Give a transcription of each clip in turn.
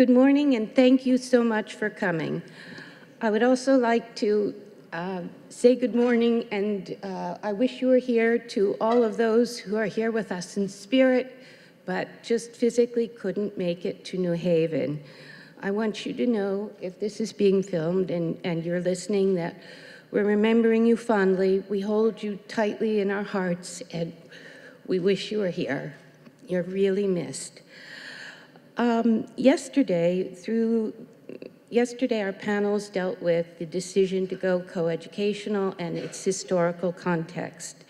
Good morning, and thank you so much for coming. I would also like to say good morning, and I wish you were here to all of those who are here with us in spirit, but just physically couldn't make it to New Haven. I want you to know, if this is being filmed and you're listening, that we're remembering you fondly. We hold you tightly in our hearts, and we wish you were here. You're really missed. Yesterday, our panels dealt with the decision to go coeducational and its historical context.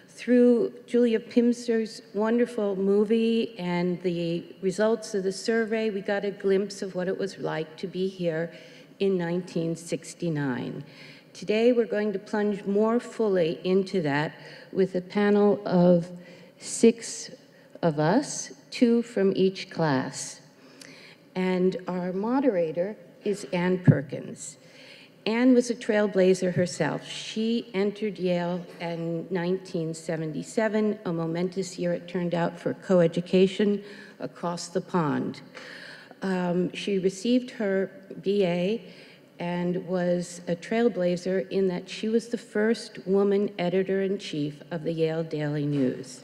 Through Julia Pimster's wonderful movie and the results of the survey, we got a glimpse of what it was like to be here in 1969. Today, we're going to plunge more fully into that with a panel of 6 of us, 2 from each class. And our moderator is Anne Perkins. Anne was a trailblazer herself. She entered Yale in 1977, a momentous year it turned out for coeducation across the pond. She received her BA and was a trailblazer in that she was the first woman editor-in-chief of the Yale Daily News.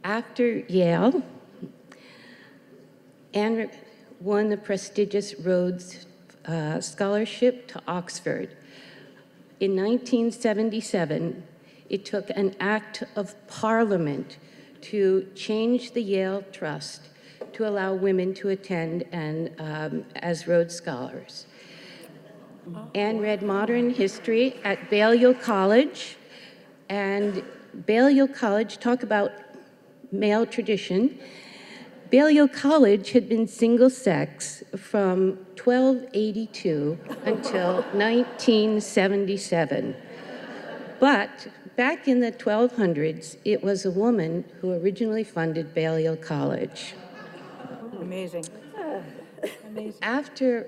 After Yale, Anne won the prestigious Rhodes Scholarship to Oxford. In 1977, it took an act of Parliament to change the Yale Trust to allow women to attend and as Rhodes Scholars. Anne read modern history at Balliol College, and Balliol College, talk about male tradition. Balliol College had been single-sex from 1282 until 1977. But back in the 1200s, it was a woman who originally funded Balliol College. Amazing. Amazing. After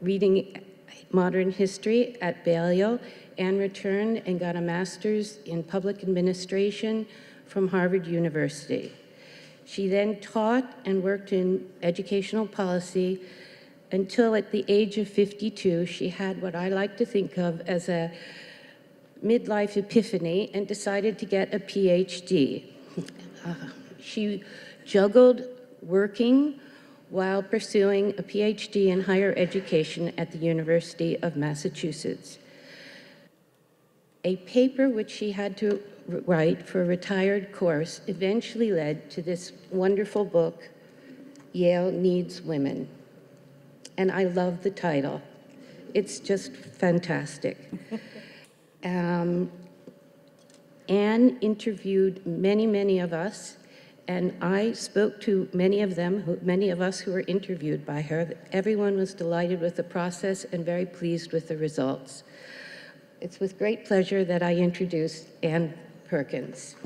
reading modern history at Balliol, Anne returned and got a master's in public administration from Harvard University. She then taught and worked in educational policy until at the age of 52, she had what I like to think of as a midlife epiphany and decided to get a PhD. She juggled working while pursuing a PhD in higher education at the University of Massachusetts. A paper which she had to write for a retired course eventually led to this wonderful book, Yale Needs Women. And I love the title. It's just fantastic. Anne interviewed many of us, and I spoke to many of us who were interviewed by her. Everyone was delighted with the process and very pleased with the results. It's with great pleasure that I introduce Anne Perkins.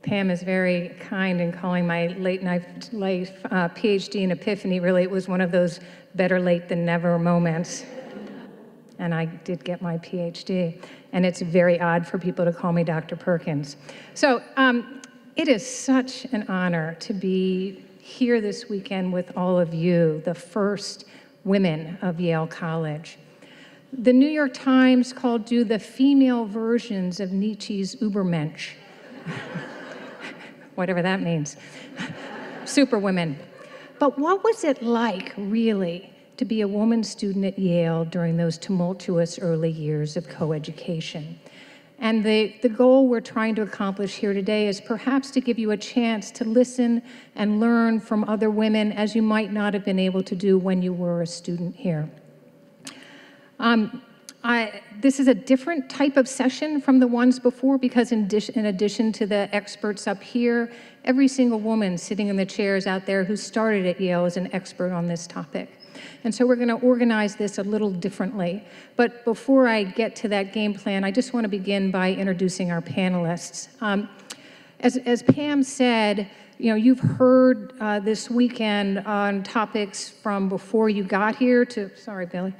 Pam is very kind in calling my late life PhD an epiphany. Really, it was one of those better late than never moments. And I did get my PhD. And it's very odd for people to call me Dr. Perkins. So it is such an honor to be here this weekend with all of you, the first women of Yale College. The New York Times called you the female versions of Nietzsche's Übermensch. Whatever that means. Superwomen. But what was it like, really, to be a woman student at Yale during those tumultuous early years of coeducation? And the goal we're trying to accomplish here today is perhaps to give you a chance to listen and learn from other women as you might not have been able to do when you were a student here. This is a different type of session from the ones before because in addition to the experts up here, every single woman sitting in the chairs out there who started at Yale is an expert on this topic. And so we're going to organize this a little differently. But before I get to that game plan, I just want to begin by introducing our panelists. As Pam said, you've heard this weekend on topics from before you got here to, sorry, Billy,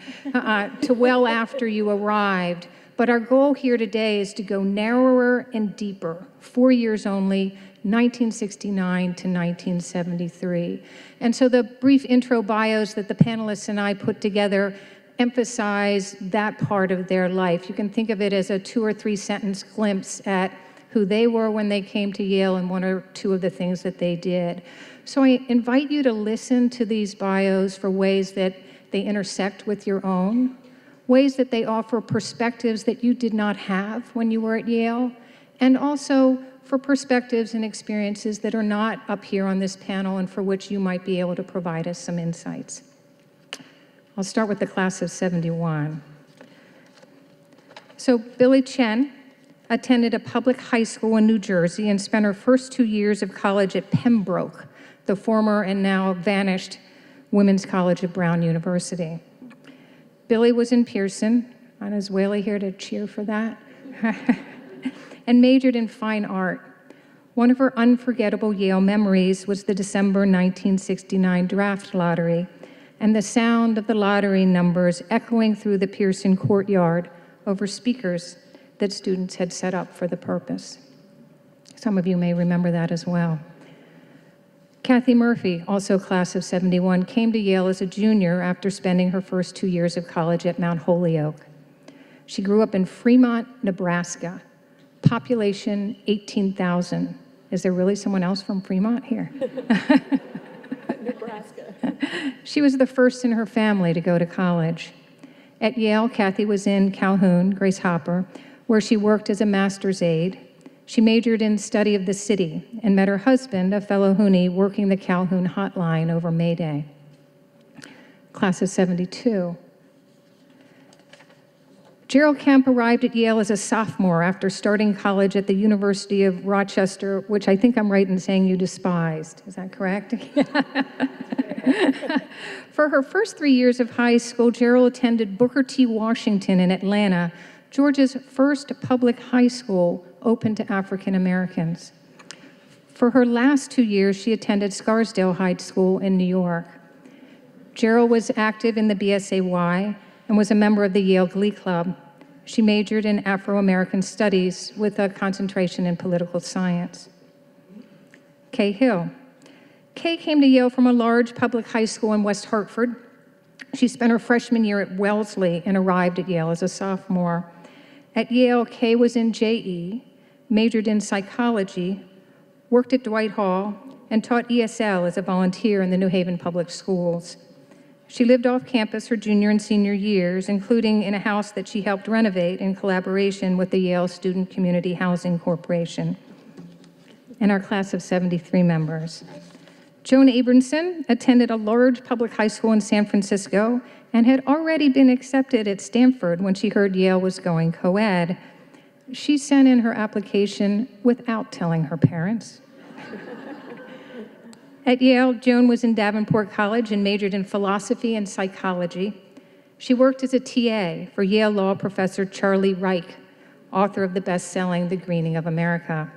to well after you arrived. But our goal here today is to go narrower and deeper, 4 years only, 1969 to 1973. And so the brief intro bios that the panelists and I put together emphasize that part of their life. You can think of it as a 2 or 3 sentence glimpse at who they were when they came to Yale and 1 or 2 of the things that they did. So I invite you to listen to these bios for ways that they intersect with your own, ways that they offer perspectives that you did not have when you were at Yale, and also for perspectives and experiences that are not up here on this panel and for which you might be able to provide us some insights. I'll start with the class of '71. So Billie Tsien attended a public high school in New Jersey and spent her first 2 years of college at Pembroke, the former and now vanished Women's College of Brown University. Billie was in Pearson, is Whaley here to cheer for that? And majored in fine art. One of her unforgettable Yale memories was the December 1969 draft lottery and the sound of the lottery numbers echoing through the Pearson courtyard over speakers that students had set up for the purpose. Some of you may remember that as well. Kathy Murphy, also class of '71, came to Yale as a junior after spending her first 2 years of college at Mount Holyoke. She grew up in Fremont, Nebraska. Population 18,000. Is there really someone else from Fremont here? Nebraska. She was the first in her family to go to college. At Yale, Kathy was in Calhoun, Grace Hopper, where she worked as a master's aide. She majored in study of the city and met her husband, a fellow Hoonie, working the Calhoun hotline over May Day. Class of '72. Gerald Kemp arrived at Yale as a sophomore after starting college at the University of Rochester, which I think I'm right in saying you despised. Is that correct? For her first 3 years of high school, Gerald attended Booker T. Washington in Atlanta, Georgia's first public high school open to African Americans. For her last 2 years, she attended Scarsdale High School in New York. Gerald was active in the BSAY and was a member of the Yale Glee Club. She majored in Afro-American Studies with a concentration in political science. Kay Hill. Kay came to Yale from a large public high school in West Hartford. She spent her freshman year at Wellesley and arrived at Yale as a sophomore. At Yale, Kay was in JE, majored in psychology, worked at Dwight Hall, and taught ESL as a volunteer in the New Haven Public Schools. She lived off campus her junior and senior years, including in a house that she helped renovate in collaboration with the Yale Student Community Housing Corporation. And our class of '73 members. Joan Abramson attended a large public high school in San Francisco and had already been accepted at Stanford when she heard Yale was going co-ed. She sent in her application without telling her parents. At Yale, Joan was in Davenport College and majored in philosophy and psychology. She worked as a TA for Yale law professor Charlie Reich, author of the best-selling The Greening of America.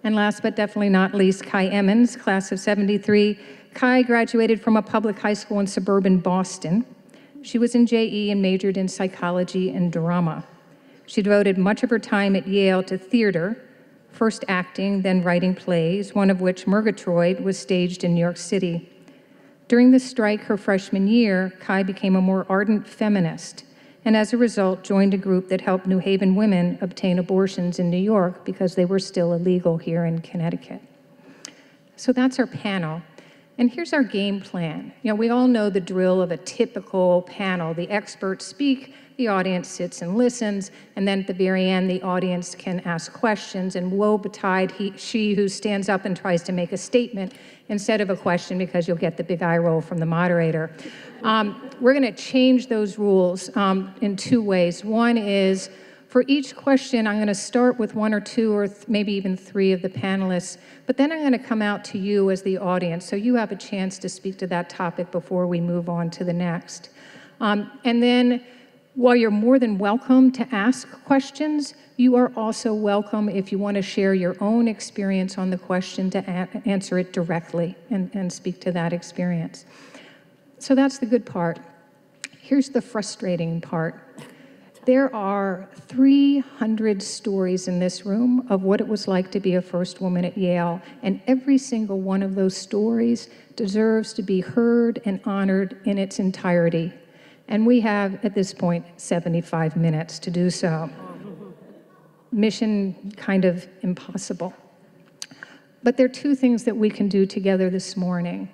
And last but definitely not least, Kai Emmons, class of '73. Kai graduated from a public high school in suburban Boston. She was in JE and majored in psychology and drama. She devoted much of her time at Yale to theater, first acting, then writing plays, one of which, Murgatroyd, was staged in New York City. During the strike her freshman year, Kai became a more ardent feminist, and as a result joined a group that helped New Haven women obtain abortions in New York because they were still illegal here in Connecticut. So that's our panel. And here's our game plan. We all know the drill of a typical panel. The experts speak, the audience sits and listens, and then at the very end, the audience can ask questions, and woe betide she who stands up and tries to make a statement instead of a question, because you'll get the big eye roll from the moderator. We're gonna change those rules in 2 ways. One is, for each question, I'm gonna start with 1 or 2 or maybe even 3 of the panelists, but then I'm gonna come out to you as the audience, so you have a chance to speak to that topic before we move on to the next. And then While you're more than welcome to ask questions, you are also welcome if you want to share your own experience on the question to answer it directly and speak to that experience. So that's the good part. Here's the frustrating part. There are 300 stories in this room of what it was like to be a first woman at Yale, and every single one of those stories deserves to be heard and honored in its entirety. And we have, at this point, 75 minutes to do so. Mission kind of impossible. But there are two things that we can do together this morning.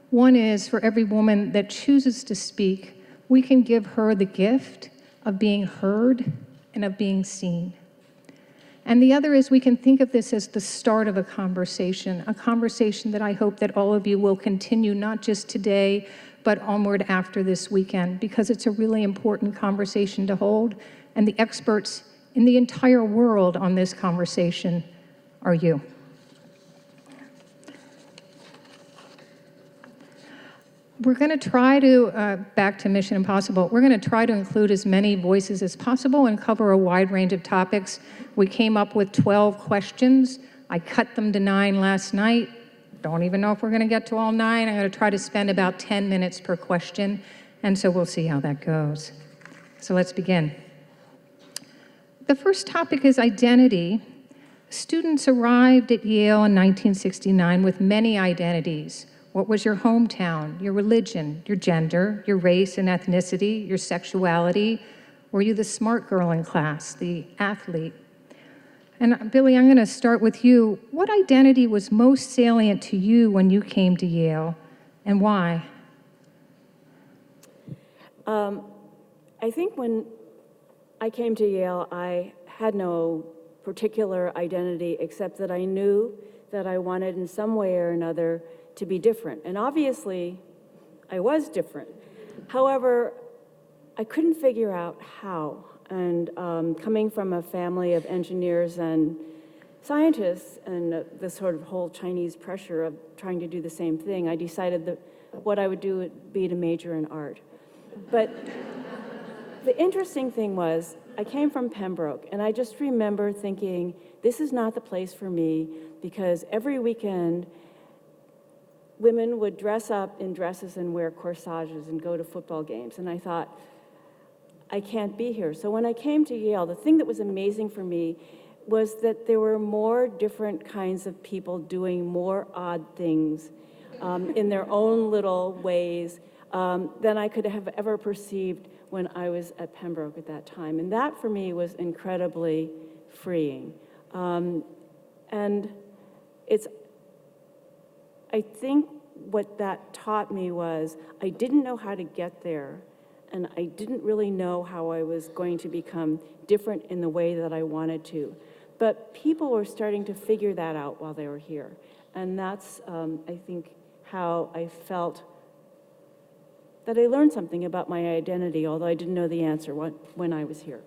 One is, for every woman that chooses to speak, we can give her the gift of being heard and of being seen. And the other is we can think of this as the start of a conversation that I hope that all of you will continue, not just today, but onward after this weekend, because it's a really important conversation to hold, and the experts in the entire world on this conversation are you. We're going to try to, back to Mission Impossible, we're going to try to include as many voices as possible and cover a wide range of topics. We came up with 12 questions. I cut them to 9 last night. Don't even know if we're going to get to all 9. I'm going to try to spend about 10 minutes per question, and so we'll see how that goes. So let's begin. The first topic is identity. Students arrived at Yale in 1969 with many identities. What was your hometown, your religion, your gender, your race and ethnicity, your sexuality? Were you the smart girl in class, the athlete? And Billie, I'm going to start with you. What identity was most salient to you when you came to Yale, and why? I think when I came to Yale, I had no particular identity except that I knew that I wanted in some way or another to be different. And obviously, I was different. However, I couldn't figure out how. And coming from a family of engineers and scientists and the sort of whole Chinese pressure of trying to do the same thing, I decided that what I would do would be to major in art. But the interesting thing was, I came from Pembroke, and I just remember thinking, this is not the place for me, because every weekend, women would dress up in dresses and wear corsages and go to football games. And I thought, I can't be here. So when I came to Yale, the thing that was amazing for me was that there were more different kinds of people doing more odd things in their own little ways than I could have ever perceived when I was at Pembroke at that time. And that for me was incredibly freeing. And I think what that taught me was I didn't know how to get there, and I didn't really know how I was going to become different in the way that I wanted to. But people were starting to figure that out while they were here. And that's, I think, how I felt that I learned something about my identity, although I didn't know the answer when I was here.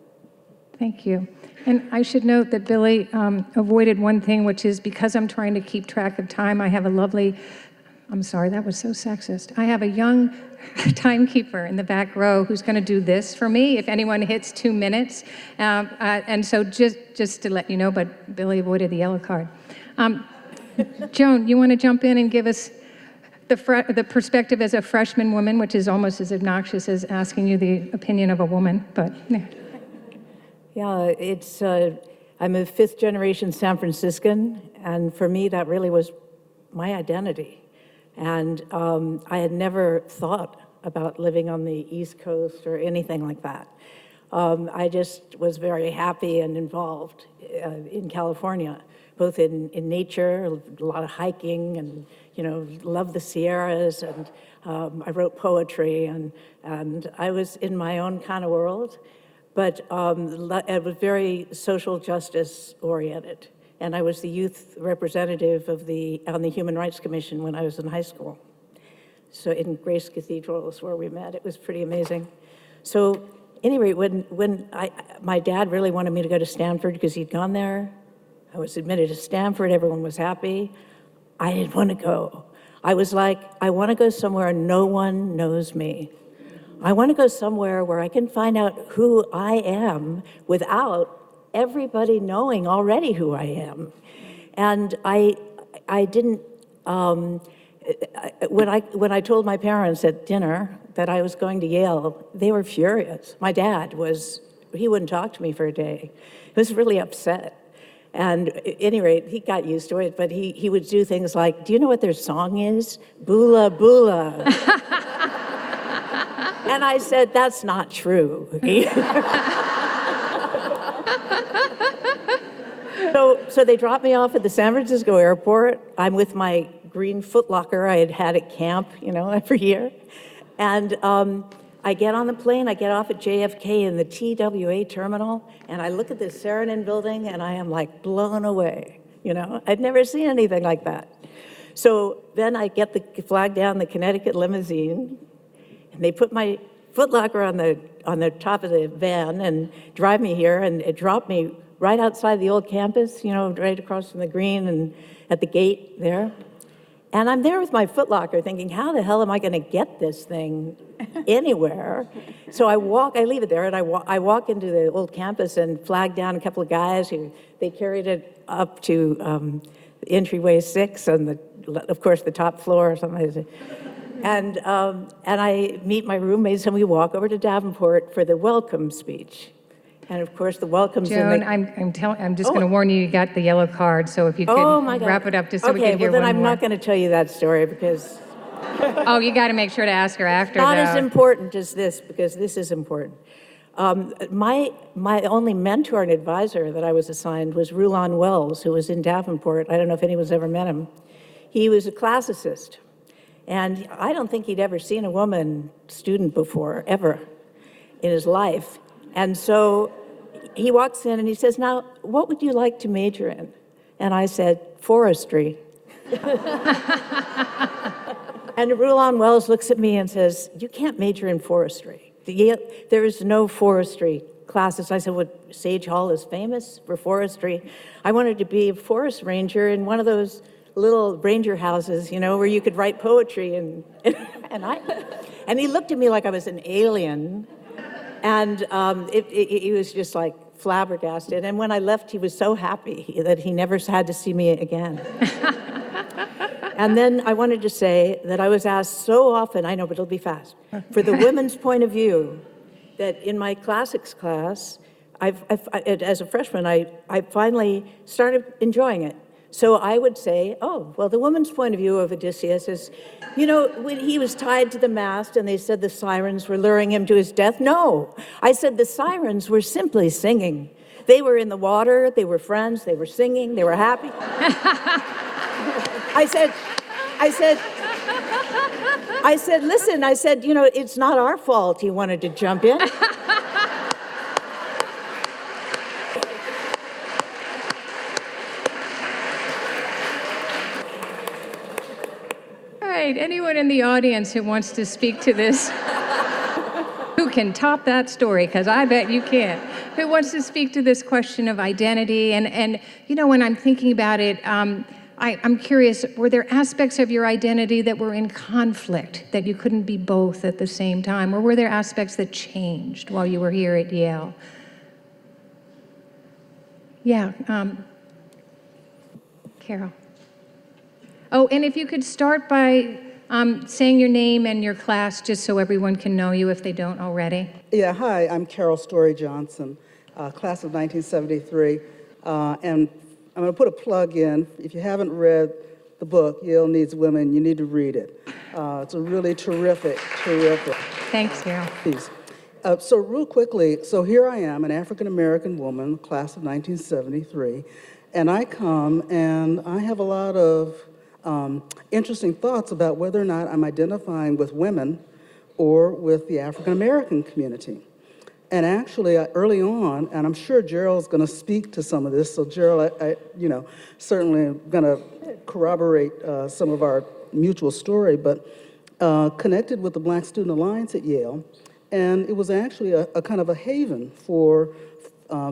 Thank you. And I should note that Billie avoided one thing, which is because I'm trying to keep track of time, I have a lovely, I'm sorry, that was so sexist. I have a young timekeeper in the back row who's going to do this for me if anyone hits 2 minutes. And so just to let you know, but Billie avoided the yellow card. Joan, you want to jump in and give us the perspective as a freshman woman, which is almost as obnoxious as asking you the opinion of a woman, but... Yeah, I'm a fifth-generation San Franciscan, and for me, that really was my identity. And I had never thought about living on the East Coast or anything like that. I just was very happy and involved in California, both in nature, a lot of hiking, and loved the Sierras, and I wrote poetry, and I was in my own kind of world. But it was very social justice oriented. And I was the youth representative on the Human Rights Commission when I was in high school. So in Grace Cathedral is where we met. It was pretty amazing. So anyway, when my dad really wanted me to go to Stanford because he'd gone there, I was admitted to Stanford, everyone was happy. I didn't want to go. I was like, I want to go somewhere no one knows me. I want to go somewhere where I can find out who I am without everybody knowing already who I am. And I didn't, when I told my parents at dinner that I was going to Yale, they were furious. My dad he wouldn't talk to me for a day. He was really upset. And at any rate, he got used to it, but he would do things like, do you know what their song is? Bula Bula. And I said, that's not true. So they dropped me off at the San Francisco airport. I'm with my green Foot Locker I had at camp, every year. And I get on the plane, I get off at JFK in the TWA terminal, and I look at the Saarinen building, and I am like blown away. I'd never seen anything like that. So then I get the flag down the Connecticut limousine, and they put my Foot Locker on the top of the van and drive me here, and it dropped me right outside the old campus, right across from the green and at the gate there. And I'm there with my Foot Locker thinking, how the hell am I going to get this thing anywhere? So I leave it there, and I walk into the old campus and flag down a couple of guys they carried it up to entryway 6 on of course, the top floor or something. And I meet my roommates, and we walk over to Davenport for the welcome speech. And of course, the welcome's Joan, I'm just going to warn you, you got the yellow card, so if you could wrap it up just so we can hear one more. Okay, well then I'm not going to tell you that story because... Oh, you got to make sure to ask her after, not as important as this, because this is important. My only mentor and advisor that I was assigned was Rulon Wells, who was in Davenport. I don't know if anyone's ever met him. He was a classicist. And I don't think he'd ever seen a woman student before, ever, in his life. And so he walks in and he says, now, what would you like to major in? And I said, forestry. And Rulon Wells looks at me and says, you can't major in forestry. There is no forestry classes. I said, well, Sage Hall is famous for forestry. I wanted to be a forest ranger in one of those little ranger houses, where you could write poetry. And he looked at me like I was an alien. And he was just like flabbergasted. And when I left, he was so happy that he never had to see me again. And then I wanted to say that I was asked so often, I know, but it'll be fast, for the women's point of view, that in my classics class, as a freshman, I finally started enjoying it. So I would say, oh, well, the woman's point of view of Odysseus is, when he was tied to the mast and they said the sirens were luring him to his death. No, I said the sirens were simply singing. They were in the water, they were friends, they were singing, they were happy. I said, listen, it's not our fault he wanted to jump in. Anyone in the audience who wants to speak to this, who can top that story, because I bet you can, who wants to speak to this question of identity, and when I'm thinking about it, I'm curious, were there aspects of your identity that were in conflict, that you couldn't be both at the same time, or were there aspects that changed while you were here at Yale? Yeah, Carol. Oh, and if you could start by saying your name and your class, just so everyone can know you if they don't already. Yeah, hi, I'm Carol Story Johnson, class of 1973, and I'm going to put a plug in. If you haven't read the book, Yale Needs Women, you need to read it. It's a really terrific. Thanks, Carol. Piece. So real quickly, so here I am, an African-American woman, class of 1973, and I come and I have a lot of interesting thoughts about whether or not I'm identifying with women or with the African-American community. And actually, early on, and I'm sure Gerald's going to speak to some of this, so Gerald, I certainly am going to corroborate some of our mutual story, but connected with the Black Student Alliance at Yale, and it was actually a kind of a haven for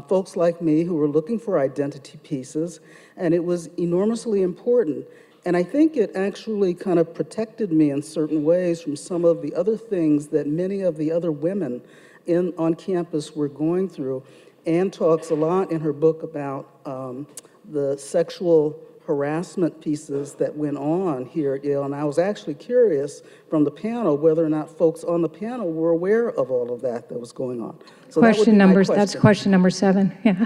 folks like me who were looking for identity pieces, and it was enormously important. And I think it actually kind of protected me in certain ways from some of the other things that many of the other women on campus were going through. Anne talks a lot in her book about the sexual harassment pieces that went on here at Yale, and I was actually curious from the panel whether or not folks on the panel were aware of all of that was going on. So Question number, that's question number 7, yeah.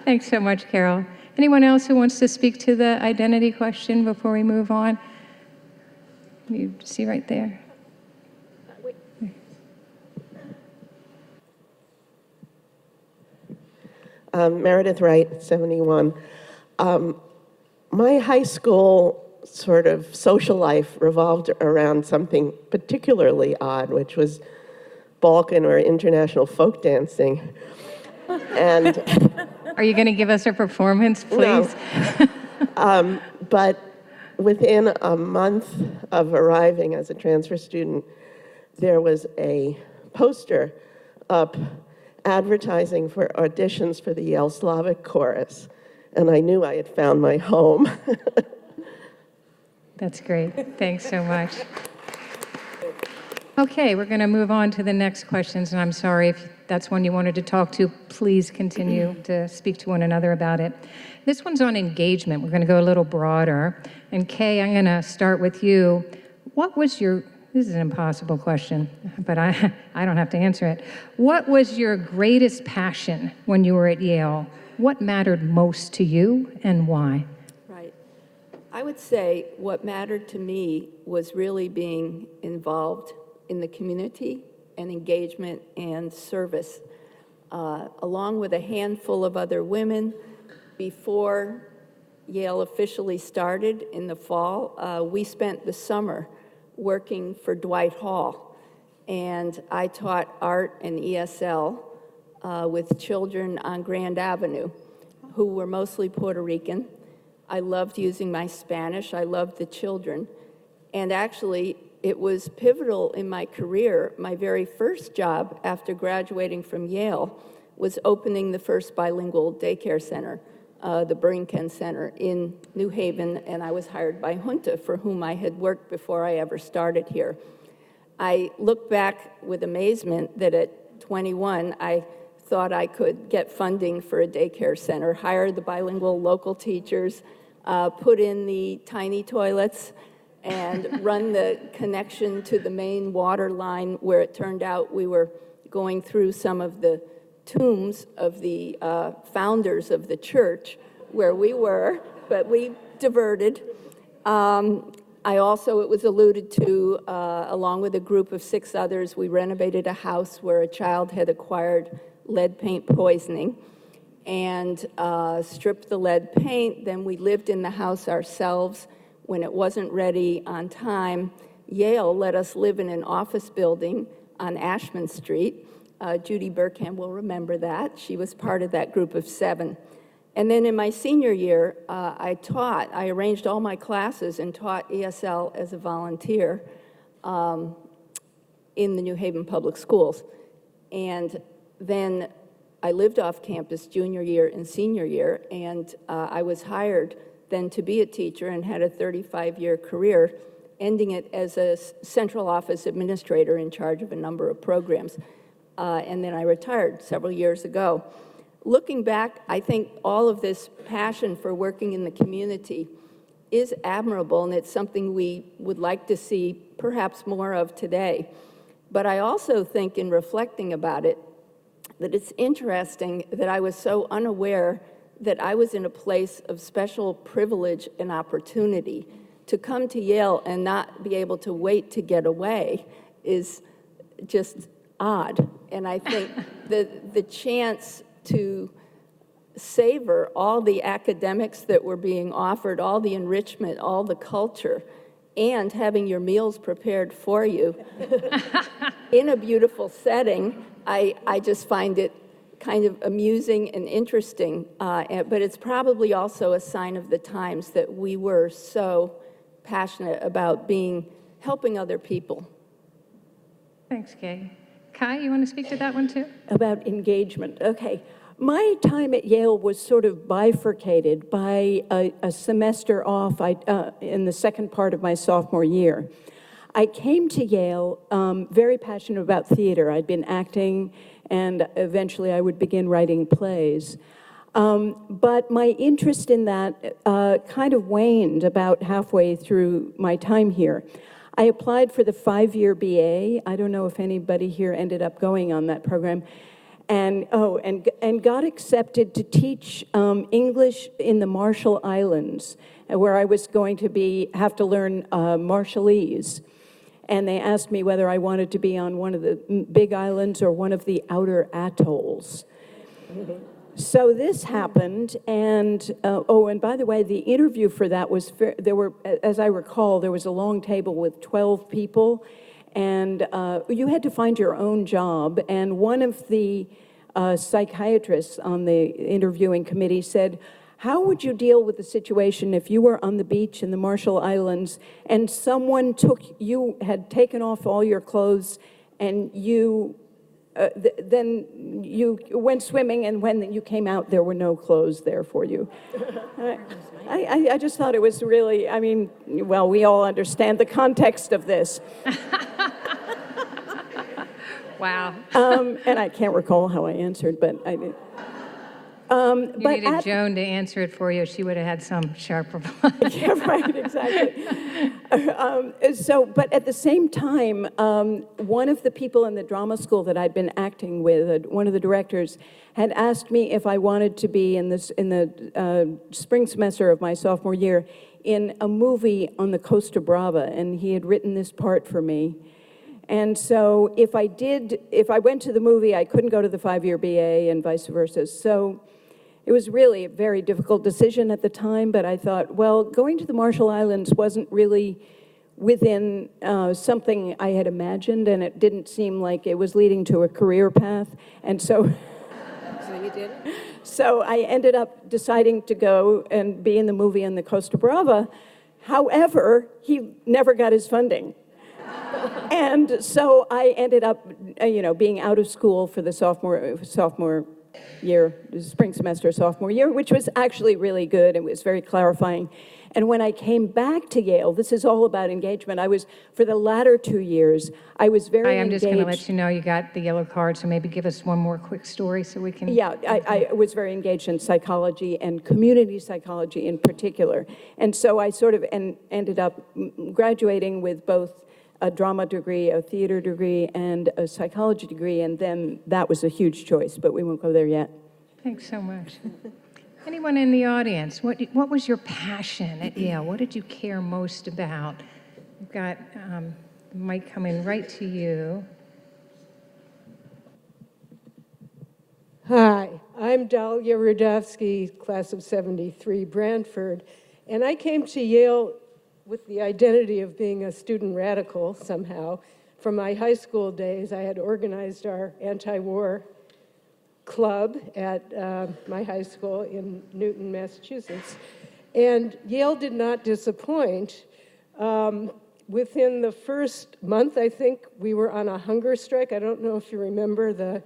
Thanks so much, Carol. Anyone else who wants to speak to the identity question before we move on? You see right there. Meredith Wright, 71. My high school sort of social life revolved around something particularly odd, which was Balkan or international folk dancing. And are you going to give us a performance, please? No. But within a month of arriving as a transfer student, there was a poster up advertising for auditions for the Yale Slavic Chorus, and I knew I had found my home. That's great. Thanks so much. Okay, we're going to move on to the next questions, and I'm sorry if that's one you wanted to talk to. Please continue to speak to one another about it. This one's on engagement. We're going to go a little broader. And Kay, I'm going to start with you. What was your, this is an impossible question, but I don't have to answer it. What was your greatest passion when you were at Yale? What mattered most to you and why? Right. I would say what mattered to me was really being involved in the community and engagement and service, along with a handful of other women. Before Yale officially started in the fall, we spent the summer working for Dwight Hall, and I taught art and ESL with children on Grand Avenue who were mostly Puerto Rican. I loved using my Spanish. I loved the children. And actually, it was pivotal in my career. My very first job after graduating from Yale was opening the first bilingual daycare center, the Brinken Center in New Haven, and I was hired by Junta, for whom I had worked before I ever started here. I look back with amazement that at 21, I thought I could get funding for a daycare center, hire the bilingual local teachers, put in the tiny toilets, and run the connection to the main water line, where it turned out we were going through some of the tombs of the founders of the church where we were, but we diverted. I also, it was alluded to, along with a group of 6 others, we renovated a house where a child had acquired lead paint poisoning and stripped the lead paint. Then we lived in the house ourselves. When it wasn't ready on time, Yale let us live in an office building on Ashman Street. Judy Burkham will remember that. She was part of that group of 7. And then in my senior year, I arranged all my classes and taught ESL as a volunteer in the New Haven Public Schools. And then I lived off campus junior year and senior year, and I was hired then to be a teacher and had a 35-year career, ending it as a central office administrator in charge of a number of programs. And then I retired several years ago. Looking back, I think all of this passion for working in the community is admirable, and it's something we would like to see perhaps more of today. But I also think, in reflecting about it, that it's interesting that I was so unaware that I was in a place of special privilege and opportunity. To come to Yale and not be able to wait to get away is just odd. And I think the chance to savor all the academics that were being offered, all the enrichment, all the culture, and having your meals prepared for you in a beautiful setting, I just find it kind of amusing and interesting, but it's probably also a sign of the times that we were so passionate about helping other people. Thanks, Kay. Kai, you want to speak to that one too? About engagement. Okay. My time at Yale was sort of bifurcated by a semester off in the second part of my sophomore year. I came to Yale very passionate about theater. I'd been acting, and eventually I would begin writing plays. But my interest in that kind of waned about halfway through my time here. I applied for the 5-year BA. I don't know if anybody here ended up going on that program. And got accepted to teach English in the Marshall Islands, where I was going to have to learn Marshallese. And they asked me whether I wanted to be on one of the big islands or one of the outer atolls. So this happened, and and by the way, the interview for that was, as I recall, there was a long table with 12 people, and you had to find your own job, and one of the psychiatrists on the interviewing committee said, how would you deal with the situation if you were on the beach in the Marshall Islands and someone had taken off all your clothes and then you went swimming, and when you came out, there were no clothes there for you? I just thought it was really, well, we all understand the context of this. Wow. And I can't recall how I answered, but I did. You needed Joan to answer it for you. She would have had some sharp reply. Yeah, right, exactly. But at the same time, one of the people in the drama school that I'd been acting with, one of the directors, had asked me if I wanted to be in the spring semester of my sophomore year in a movie on the Costa Brava, and he had written this part for me. And so if I went to the movie, I couldn't go to the 5-year BA and vice versa. So it was really a very difficult decision at the time, but I thought, well, going to the Marshall Islands wasn't really within something I had imagined, and it didn't seem like it was leading to a career path. And so So you did? So I ended up deciding to go and be in the movie on the Costa Brava. However, he never got his funding. And so I ended up, being out of school for the sophomore year, spring semester, sophomore year, which was actually really good. It was very clarifying. And when I came back to Yale, this is all about engagement. For the latter 2 years, I was very engaged. I'm just going to let you know you got the yellow card, so maybe give us one more quick story so we can... Yeah, I was very engaged in psychology and community psychology in particular. And so I sort of ended up graduating with both a drama degree, a theater degree, and a psychology degree, and then that was a huge choice, but we won't go there yet. Thanks so much. Anyone in the audience, what was your passion at Yale? What did you care most about? We've got the mic coming right to you. Hi, I'm Dahlia Rudovsky, class of 73, Brantford, and I came to Yale with the identity of being a student radical somehow. From my high school days, I had organized our anti-war club at my high school in Newton, Massachusetts. And Yale did not disappoint. Within the first month, I think, we were on a hunger strike. I don't know if you remember the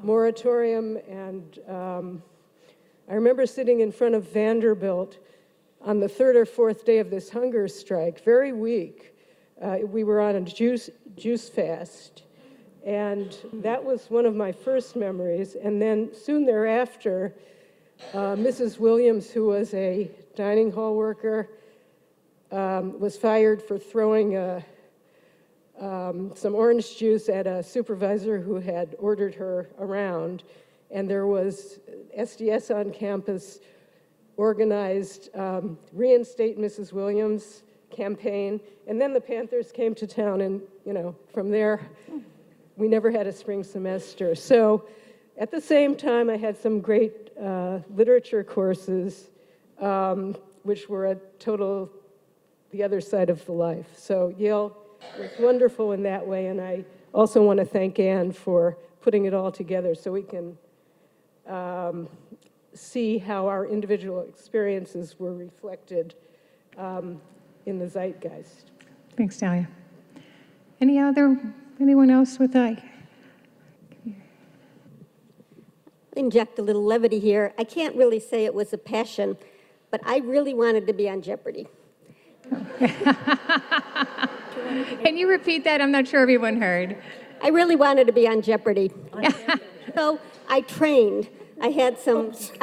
moratorium. And I remember sitting in front of Vanderbilt on the third or fourth day of this hunger strike, very weak. We were on a juice fast. And that was one of my first memories. And then soon thereafter, Mrs. Williams, who was a dining hall worker, was fired for throwing some orange juice at a supervisor who had ordered her around. And there was SDS on campus organized Reinstate Mrs. Williams campaign. And then the Panthers came to town, and from there, we never had a spring semester. So at the same time, I had some great literature courses, which were the other side of the life. So Yale was wonderful in that way, and I also want to thank Anne for putting it all together so we can see how our individual experiences were reflected in the zeitgeist. Thanks, Dahlia. Anyone else with that? inject a little levity here. I can't really say it was a passion, but I really wanted to be on Jeopardy. Can you repeat that? I'm not sure everyone heard. I really wanted to be on Jeopardy. So I trained. I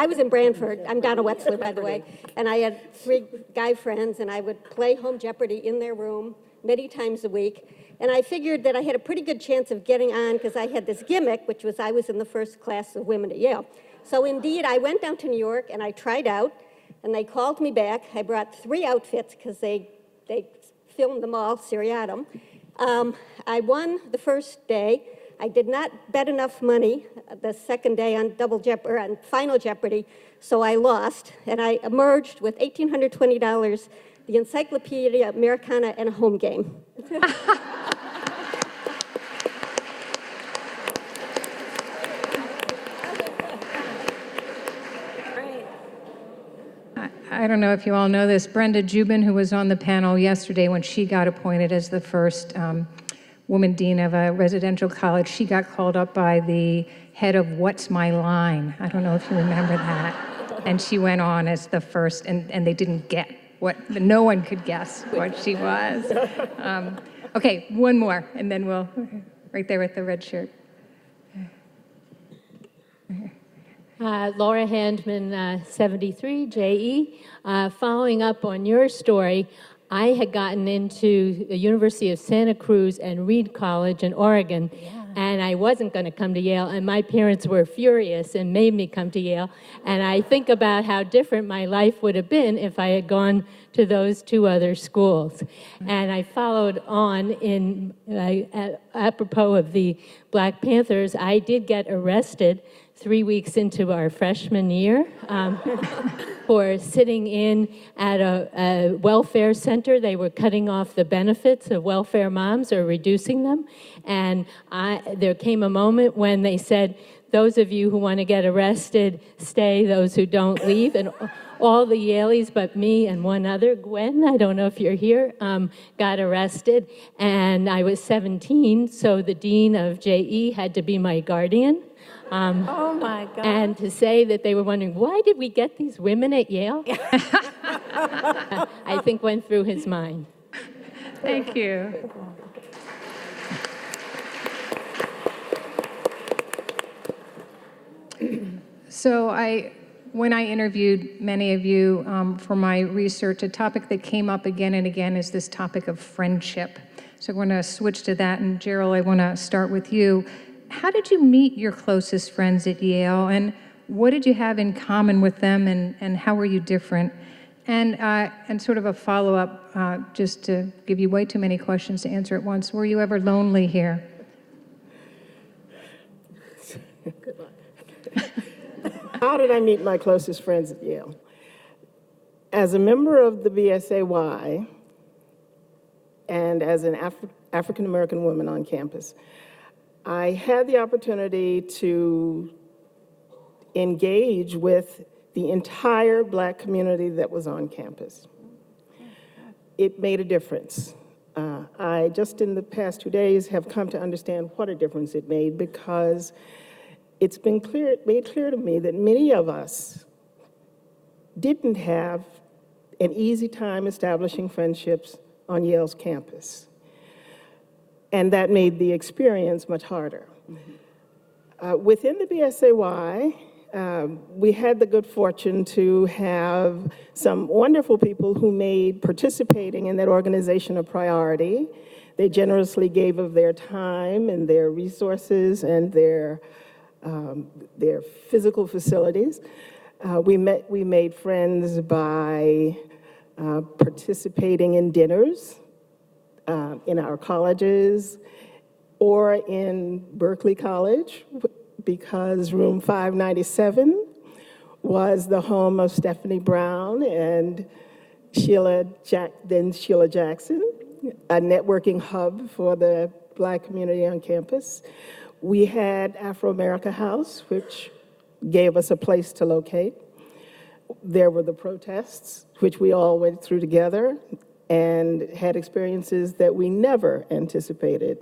was in Branford. I'm Donna Wetzler, by the way. And I had 3 guy friends, and I would play home Jeopardy in their room many times a week. And I figured that I had a pretty good chance of getting on because I had this gimmick, which was I was in the first class of women at Yale. So indeed, I went down to New York and I tried out, and they called me back. I brought 3 outfits because they filmed them all seriatim. I won the first day. I did not bet enough money the second day on on Final Jeopardy, so I lost, and I emerged with $1,820, the Encyclopedia Americana, and a home game. I don't know if you all know this. Brenda Jubin, who was on the panel yesterday when she got appointed as the first woman dean of a residential college, she got called up by the head of What's My Line? I don't know if you remember that. And she went on as the first, and they didn't get no one could guess what she was. Okay, one more, and then we'll, right there with the red shirt. Laura Handman, 73, JE. Following up on your story, I had gotten into the University of Santa Cruz and Reed College in Oregon, and I wasn't going to come to Yale, and my parents were furious and made me come to Yale, and I think about how different my life would have been if I had gone to those 2 other schools. And I followed on in, apropos of the Black Panthers, I did get arrested 3 weeks into our freshman year for sitting in at a welfare center. They were cutting off the benefits of welfare moms or reducing them. And there came a moment when they said, those of you who want to get arrested, stay. Those who don't, leave. And all the Yaleys but me and one other, Gwen, I don't know if you're here, got arrested. And I was 17, so the dean of JE had to be my guardian. Oh my God. And to say that they were wondering, why did we get these women at Yale? I think went through his mind. Thank you. So when I interviewed many of you for my research, a topic that came up again and again is this topic of friendship. So we're going to switch to that. And Shirelles, I want to start with you. How did you meet your closest friends at Yale, and what did you have in common with them, and how were you different? And sort of a follow-up, just to give you way too many questions to answer at once, were you ever lonely here? Good luck. How did I meet my closest friends at Yale? As a member of the BSAY and as an African-American woman on campus, I had the opportunity to engage with the entire Black community that was on campus. It made a difference. I just in the past 2 days have come to understand what a difference it made, because it's been made clear to me that many of us didn't have an easy time establishing friendships on Yale's campus. And that made the experience much harder. Within the BSAY, we had the good fortune to have some wonderful people who made participating in that organization a priority. They generously gave of their time and their resources and their physical facilities. We made friends by participating in dinners in our colleges or in Berkeley College, because room 597 was the home of Stephanie Brown and then Sheila Jackson, a networking hub for the Black community on campus. We had Afro-America House, which gave us a place to locate. There were the protests, which we all went through together and had experiences that we never anticipated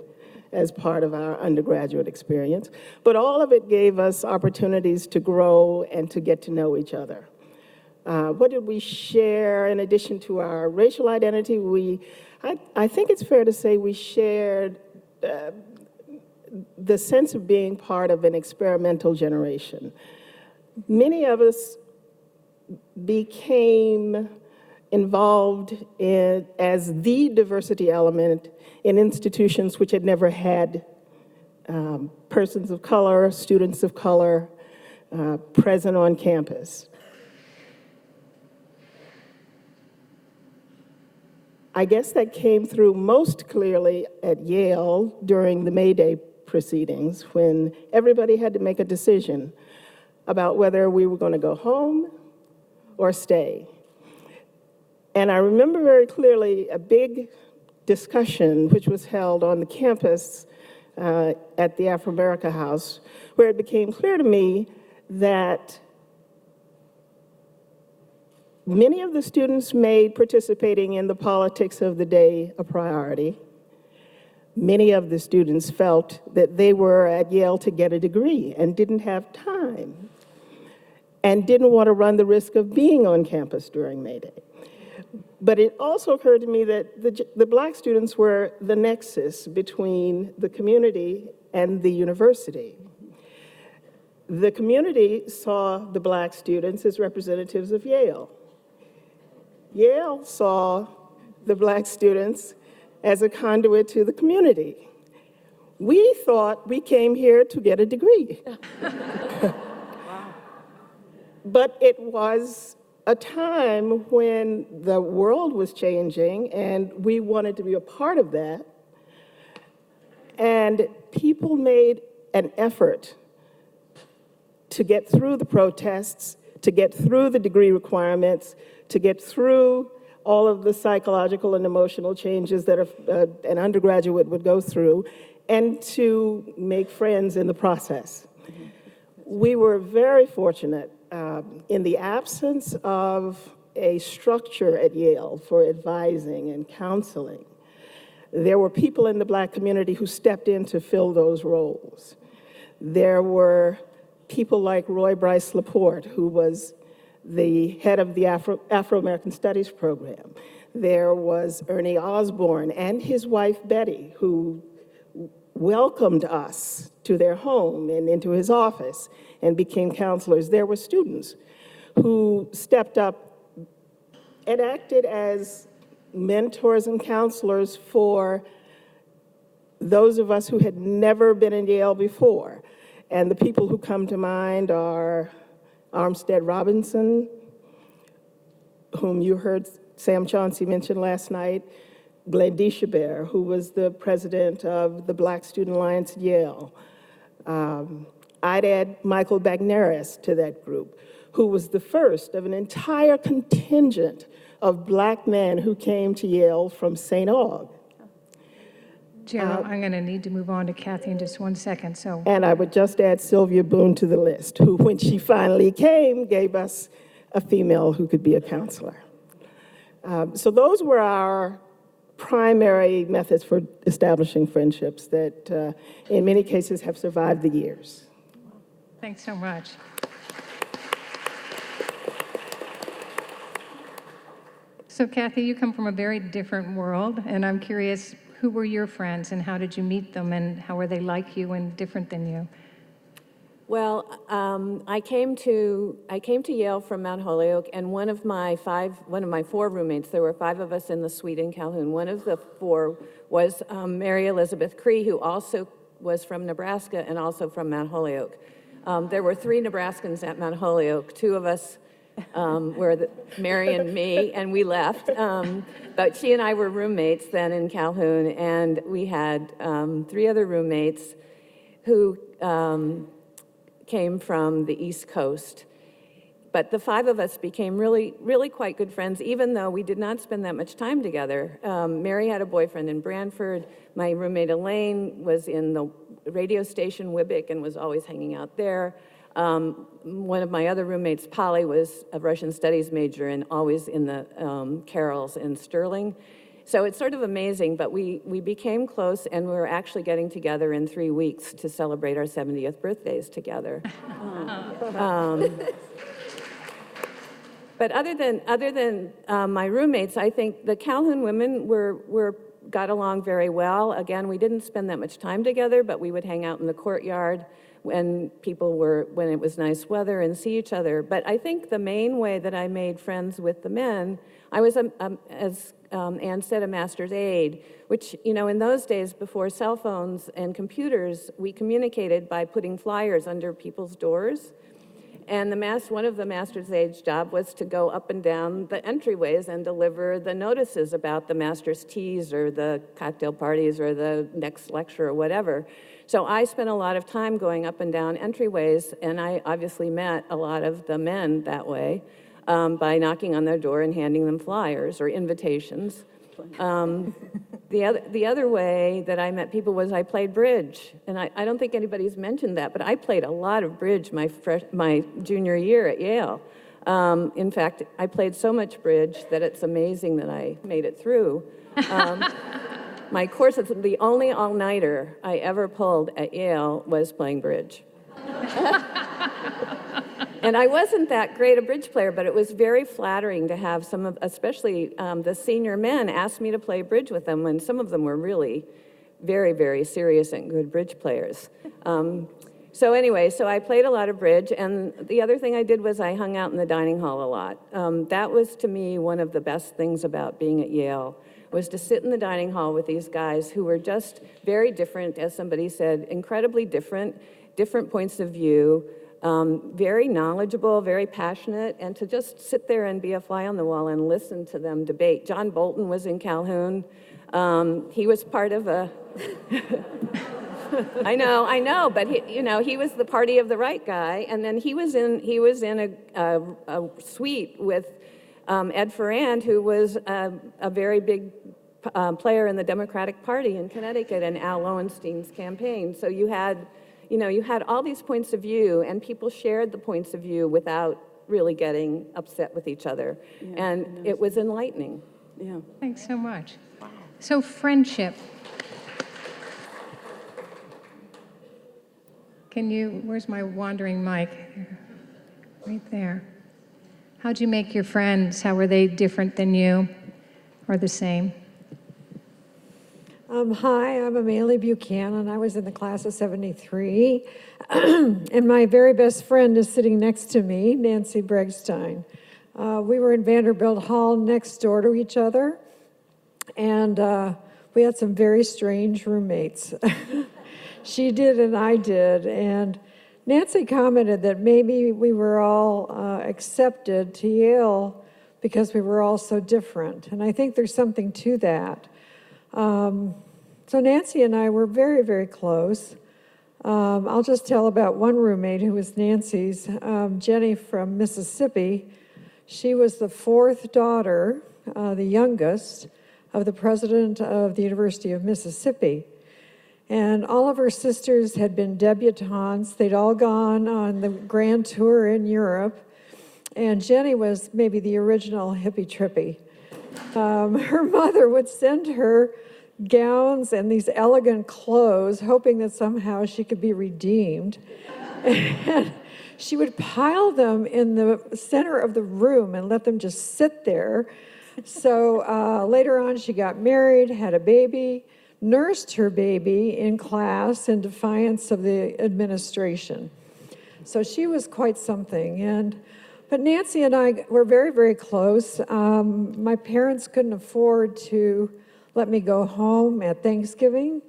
as part of our undergraduate experience, but all of it gave us opportunities to grow and to get to know each other. What did we share in addition to our racial identity? I think it's fair to say we shared the sense of being part of an experimental generation. Many of us became involved as the diversity element in institutions which had never had persons of color, students of color present on campus. I guess that came through most clearly at Yale during the May Day proceedings, when everybody had to make a decision about whether we were going to go home or stay. And I remember very clearly a big discussion which was held on the campus at the Afro-America House, where it became clear to me that many of the students made participating in the politics of the day a priority. Many of the students felt that they were at Yale to get a degree and didn't have time and didn't want to run the risk of being on campus during May Day. But it also occurred to me that the Black students were the nexus between the community and the university. The community saw the Black students as representatives of Yale. Yale saw the Black students as a conduit to the community. We thought we came here to get a degree. But it was a time when the world was changing and we wanted to be a part of that. And people made an effort to get through the protests, to get through the degree requirements, to get through all of the psychological and emotional changes that an undergraduate would go through, and to make friends in the process. We were very fortunate in the absence of a structure at Yale for advising and counseling. There were people in the Black community who stepped in to fill those roles. There were people like Roy Bryce Laporte, who was the head of the Afro-American Studies program. There was Ernie Osborne and his wife Betty, who welcomed us to their home and into his office and became counselors. There were students who stepped up and acted as mentors and counselors for those of us who had never been in Yale before. And the people who come to mind are Armstead Robinson, whom you heard Sam Chauncey mention last night, Glendie Chabert, who was the president of the Black Student Alliance at Yale. I'd add Michael Bagneris to that group, who was the first of an entire contingent of Black men who came to Yale from St. Aug. Gerald, I'm going to need to move on to Kathy in just 1 second. And I would just add Sylvia Boone to the list, who, when she finally came, gave us a female who could be a counselor. So those were our primary methods for establishing friendships that, in many cases, have survived the years. Thanks so much. So Kathy, you come from a very different world, and I'm curious, who were your friends and how did you meet them and how were they like you and different than you? Well, I came to Yale from Mount Holyoke, and one of my four roommates, there were 5 of us in the suite in Calhoun. One of the 4 was Mary Elizabeth Cree, who also was from Nebraska and also from Mount Holyoke. There were 3 Nebraskans at Mount Holyoke. 2 of us were Mary and me, and we left. But she and I were roommates then in Calhoun, and we had 3 other roommates who came from the East Coast. But the 5 of us became really, really quite good friends, even though we did not spend that much time together. Mary had a boyfriend in Branford. My roommate Elaine was in the radio station Wibbick and was always hanging out there. One of my other roommates, Polly, was a Russian studies major and always in the Carols in Sterling. So it's sort of amazing, but we became close, and we're actually getting together in 3 weeks to celebrate our 70th birthdays together. But other than my roommates, I think the Calhoun women got along very well. Again, we didn't spend that much time together, but we would hang out in the courtyard when it was nice weather and see each other. But I think the main way that I made friends with the men, I was, as Anne said, a master's aide, which, in those days before cell phones and computers, we communicated by putting flyers under people's doors. And one of the master's aide's job was to go up and down the entryways and deliver the notices about the master's teas or the cocktail parties or the next lecture or whatever. So I spent a lot of time going up and down entryways, and I obviously met a lot of the men that way by knocking on their door and handing them flyers or invitations. The other way that I met people was I played bridge, and I don't think anybody's mentioned that, but I played a lot of bridge my junior year at Yale. In fact, I played so much bridge that it's amazing that I made it through. My course, the only all-nighter I ever pulled at Yale was playing bridge. And I wasn't that great a bridge player, but it was very flattering to have especially the senior men, ask me to play bridge with them when some of them were really very, very serious and good bridge players. So I played a lot of bridge, and the other thing I did was I hung out in the dining hall a lot. That was, to me, one of the best things about being at Yale, was to sit in the dining hall with these guys who were just very different, as somebody said, incredibly different points of view, very knowledgeable, very passionate, and to just sit there and be a fly on the wall and listen to them debate. John Bolton was in Calhoun. He was part of a... I know, but he was the party of the right guy, and then he was in a suite with Ed Ferrand, who was a very big player in the Democratic Party in Connecticut and Al Lowenstein's campaign. So you had all these points of view, and people shared the points of view without really getting upset with each other. Yeah, and it was enlightening. Yeah. Thanks so much. Wow. So friendship. Where's my wandering mic? Right there. How'd you make your friends? How were they different than you or the same? Hi, I'm Amelia Buchanan. I was in the class of 73. And my very best friend is sitting next to me, Nancy Bregstein. We were in Vanderbilt Hall next door to each other. And we had some very strange roommates. She did and I did. And Nancy commented that maybe we were all accepted to Yale because we were all so different. And I think there's something to that. So Nancy and I were very, very close. I'll just tell about one roommate who was Nancy's, Jenny from Mississippi. She was the fourth daughter, the youngest, of the president of the University of Mississippi. And all of her sisters had been debutantes. They'd all gone on the grand tour in Europe. And Jenny was maybe the original hippie-trippy. Her mother would send her gowns and these elegant clothes, hoping that somehow she could be redeemed. And she would pile them in the center of the room and let them just sit there. So later on, she got married, had a baby, nursed her baby in class in defiance of the administration. So she was quite something. But Nancy and I were very, very close. My parents couldn't afford to let me go home at Thanksgiving.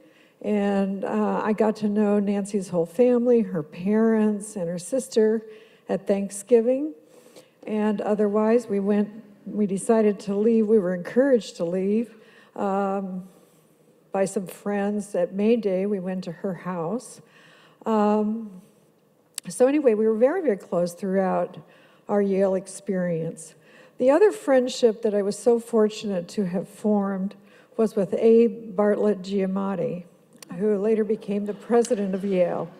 And I got to know Nancy's whole family, her parents and her sister at Thanksgiving. And otherwise, we decided to leave. We were encouraged to leave by some friends. At May Day, we went to her house. So anyway, we were very, very close throughout our Yale experience. The other friendship that I was so fortunate to have formed was with Abe Bartlett Giamatti, who later became the president of Yale.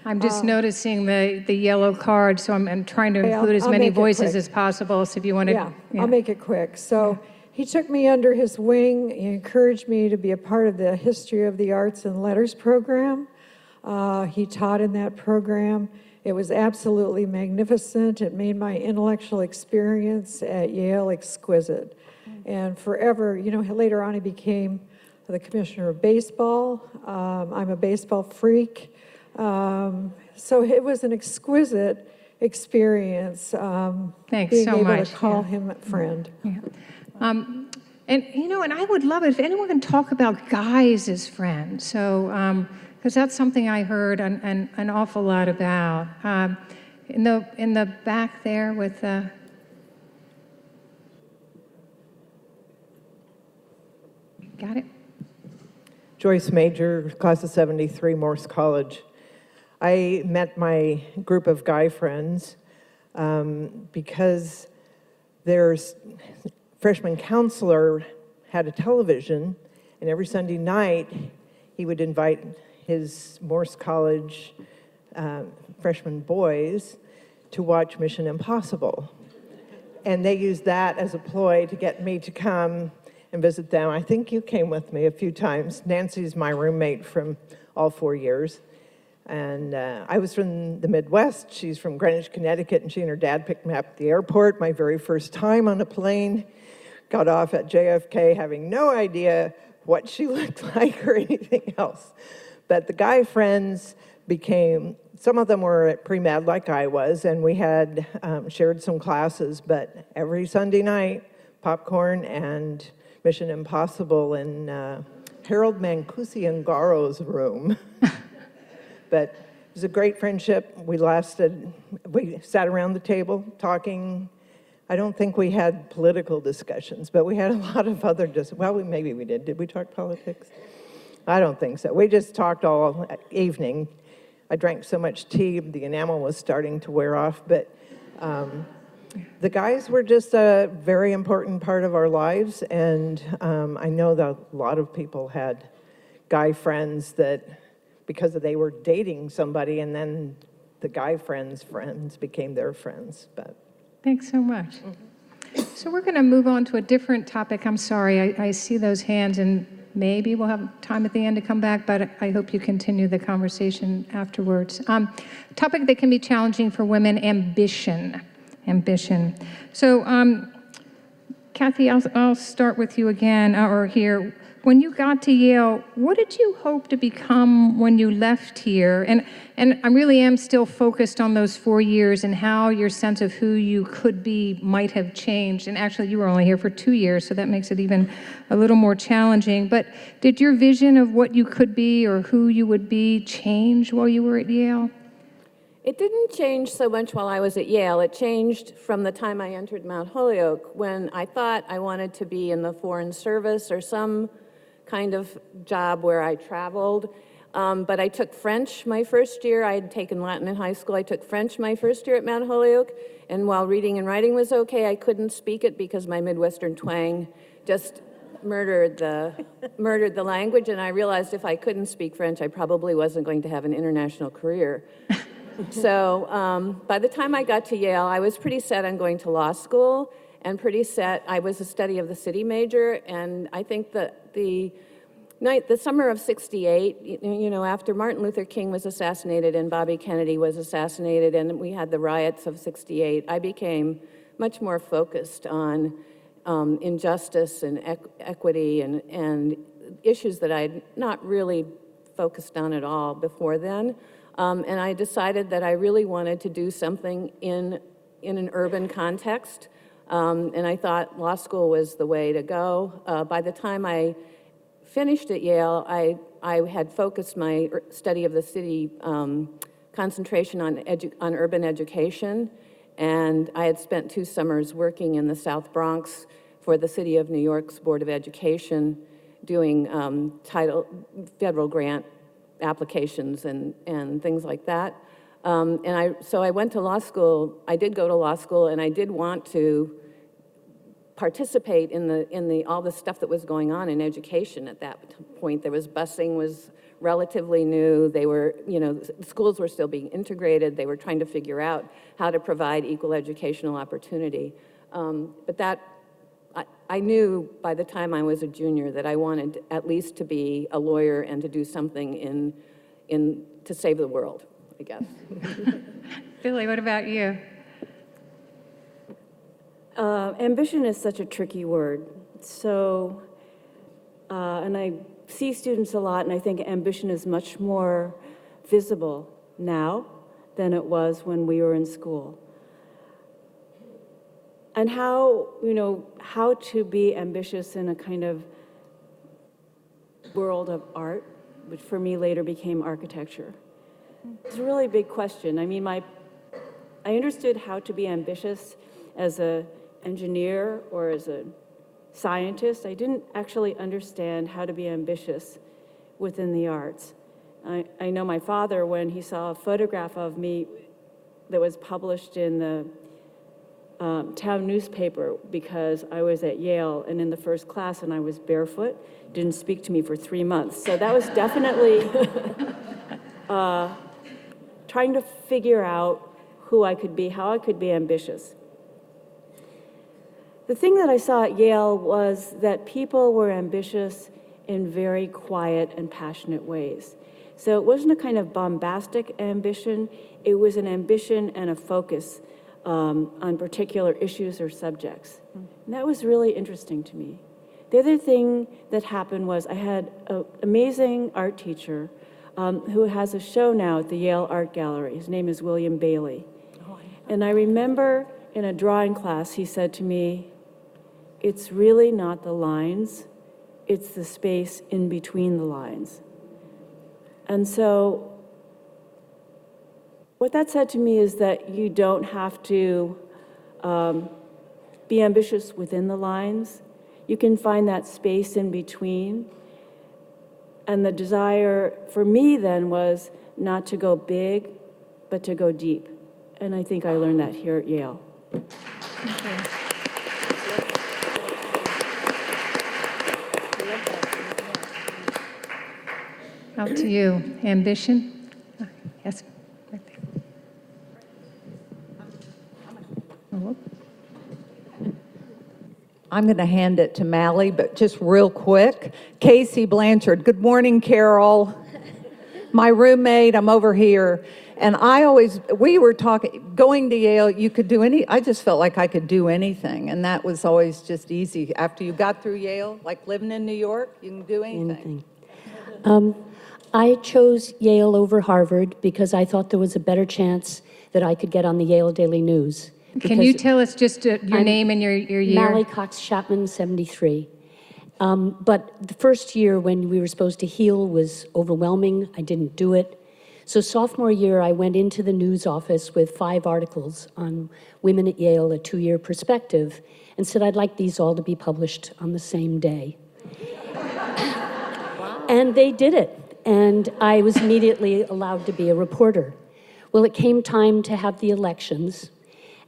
I'm just noticing the yellow card, so I'm trying to include as many voices as possible. So if you want to... Yeah, I'll make it quick. So He took me under his wing. He encouraged me to be a part of the History of the Arts and Letters program. He taught in that program. It was absolutely magnificent. It made my intellectual experience at Yale exquisite. And forever, you know, later on he became the commissioner of baseball. I'm a baseball freak. So it was an exquisite experience. Thanks being so able much. to call him a friend. Yeah. And you know, and I would love it if anyone can talk about guys as friends. So, because that's something I heard an awful lot about. In the back there with got it? Joyce Major, class of 73, Morse College. I met my group of guy friends because there's freshman counselor had a television, and every Sunday night he would invite his Morse College freshman boys to watch Mission Impossible. And they used that as a ploy to get me to come and visit them. I think you came with me a few times. Nancy's my roommate from all 4 years. And I was from the Midwest. She's from Greenwich, Connecticut, and she and her dad picked me up at the airport, my very first time on a plane. Got off at JFK having no idea what she looked like or anything else. But the guy friends became, some of them were at pre-med like I was, and we had shared some classes, but every Sunday night, popcorn and Mission Impossible in Harold Mancusi-Ngaro's room. But it was a great friendship. We sat around the table talking. I don't think we had political discussions, but we had a lot of other, maybe we did. Did we talk politics? I don't think so. We just talked all evening. I drank so much tea, the enamel was starting to wear off, but the guys were just a very important part of our lives, and I know that a lot of people had guy friends that, because they were dating somebody, and then the guy friends became their friends. But Thanks so much. So we're going to move on to a different topic. I'm sorry, I see those hands, and maybe we'll have time at the end to come back, but I hope you continue the conversation afterwards. Topic that can be challenging for women, ambition. So, Kathy, I'll start with you again, or here. When you got to Yale, what did you hope to become when you left here? And I really am still focused on those 4 years and how your sense of who you could be might have changed. And actually, you were only here for 2 years, so that makes it even a little more challenging. But did your vision of what you could be or who you would be change while you were at Yale? It didn't change so much while I was at Yale. It changed from the time I entered Mount Holyoke, when I thought I wanted to be in the Foreign Service or some kind of job where I traveled. But I took French my first year. I had taken Latin in high school. I took French my first year at Mount Holyoke, and while reading and writing was okay, I couldn't speak it because my Midwestern twang just murdered the language, and I realized if I couldn't speak French, I probably wasn't going to have an international career. So by the time I got to Yale, I was pretty set on going to law school, and pretty set, I was a study of the city major, and I think that the summer of '68, you know, after Martin Luther King was assassinated and Bobby Kennedy was assassinated, and we had the riots of '68, I became much more focused on injustice and equity and issues that I'd not really focused on at all before then. And I decided that I really wanted to do something in an urban context. And I thought law school was the way to go. By the time I finished at Yale, I had focused my study of the city concentration on urban education, and I had spent 2 summers working in the South Bronx for the City of New York's Board of Education, doing federal grant applications and things like that. So I went to law school. I did go to law school, and I did want to participate in all the stuff that was going on in education at that point. Busing was relatively new. They were, you know, schools were still being integrated. They were trying to figure out how to provide equal educational opportunity. But that I knew by the time I was a junior that I wanted at least to be a lawyer and to do something to save the world, I guess. Billie, what about you? Ambition is such a tricky word. So, and I see students a lot, and I think ambition is much more visible now than it was when we were in school. And how to be ambitious in a kind of world of art, which for me later became architecture. It's a really big question. I mean, I understood how to be ambitious as an engineer or as a scientist. I didn't actually understand how to be ambitious within the arts. I know my father, when he saw a photograph of me that was published in the town newspaper because I was at Yale and in the first class and I was barefoot, didn't speak to me for 3 months. So that was definitely trying to figure out who I could be, how I could be ambitious. The thing that I saw at Yale was that people were ambitious in very quiet and passionate ways. So it wasn't a kind of bombastic ambition, it was an ambition and a focus on particular issues or subjects. And that was really interesting to me. The other thing that happened was I had an amazing art teacher who has a show now at the Yale Art Gallery. His name is William Bailey. And I remember in a drawing class, he said to me, "It's really not the lines, it's the space in between the lines." And so what that said to me is that you don't have to be ambitious within the lines. You can find that space in between. And the desire for me then was not to go big, but to go deep. And I think I learned that here at Yale. Thank you. Out to you. Ambition? Yes. Right there. Oh. I'm going to hand it to Mally, but just real quick. Casey Blanchard. Good morning, Carol. My roommate, I'm over here. And we were talking, going to Yale, you could do I just felt like I could do anything. And that was always just easy. After you got through Yale, like living in New York, you can do anything. I chose Yale over Harvard because I thought there was a better chance that I could get on the Yale Daily News. Can you tell us just your name and your year? Mally Cox Chapman, 73. But the first year when we were supposed to heal was overwhelming. I didn't do it. So sophomore year, I went into the news office with 5 articles on women at Yale, a 2-year perspective, and said I'd like these all to be published on the same day. And they did it. And I was immediately allowed to be a reporter. Well, it came time to have the elections,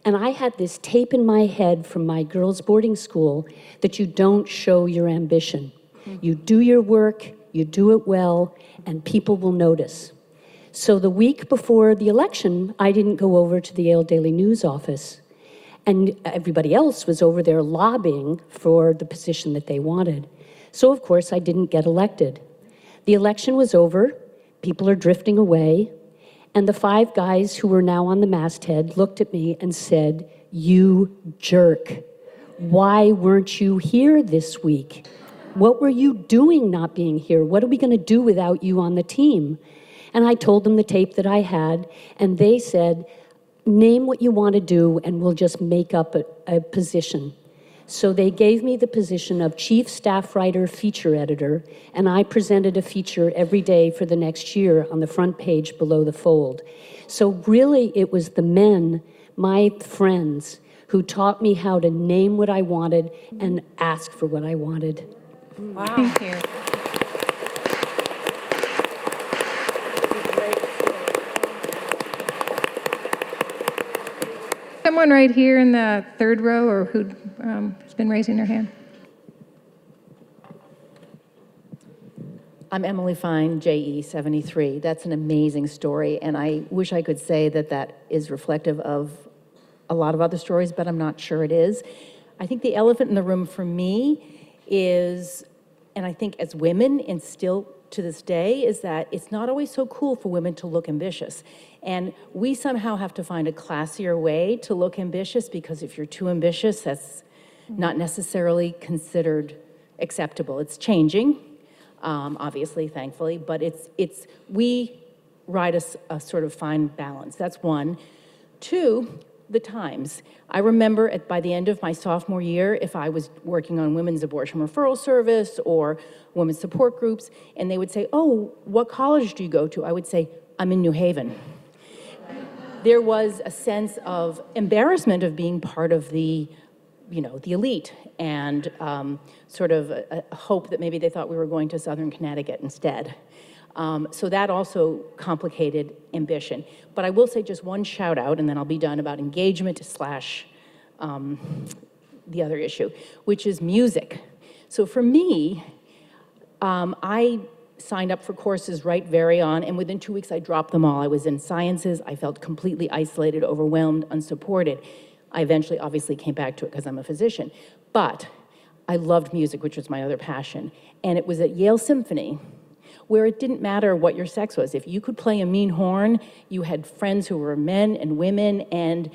and I had this tape in my head from my girls' boarding school that you don't show your ambition. You do your work, you do it well, and people will notice. So the week before the election, I didn't go over to the Yale Daily News office, and everybody else was over there lobbying for the position that they wanted. So of course, I didn't get elected. The election was over, people are drifting away, and the 5 guys who were now on the masthead looked at me and said, "You jerk. Why weren't you here this week? What were you doing not being here? What are we going to do without you on the team?" And I told them the tape that I had, and they said, "Name what you want to do, and we'll just make up a position." So they gave me the position of chief staff writer, feature editor, and I presented a feature every day for the next year on the front page below the fold. So really, it was the men, my friends, who taught me how to name what I wanted and ask for what I wanted. Wow. Thank you. Someone right here in the 3rd row, or who has been raising their hand. I'm Emily Fine, JE 73. That's an amazing story, and I wish I could say that that is reflective of a lot of other stories, but I'm not sure it is. I think the elephant in the room for me is, and I think as women, and still to this day, is that it's not always so cool for women to look ambitious. And we somehow have to find a classier way to look ambitious, because if you're too ambitious, that's not necessarily considered acceptable. It's changing, obviously, thankfully, but we ride a sort of fine balance. That's one. Two, the times. I remember by the end of my sophomore year, if I was working on women's abortion referral service or women's support groups, and they would say, oh, what college do you go to? I would say, I'm in New Haven. There was a sense of embarrassment of being part of the elite, and sort of a hope that maybe they thought we were going to Southern Connecticut instead. So that also complicated ambition. But I will say just one shout out, and then I'll be done, about engagement / the other issue, which is music. So for me, I signed up for courses right very on, and within 2 weeks I dropped them all. I was in sciences. I felt completely isolated, overwhelmed, unsupported. I eventually obviously came back to it because I'm a physician. But I loved music, which was my other passion. And it was at Yale Symphony, where it didn't matter what your sex was. If you could play a mean horn, you had friends who were men and women, and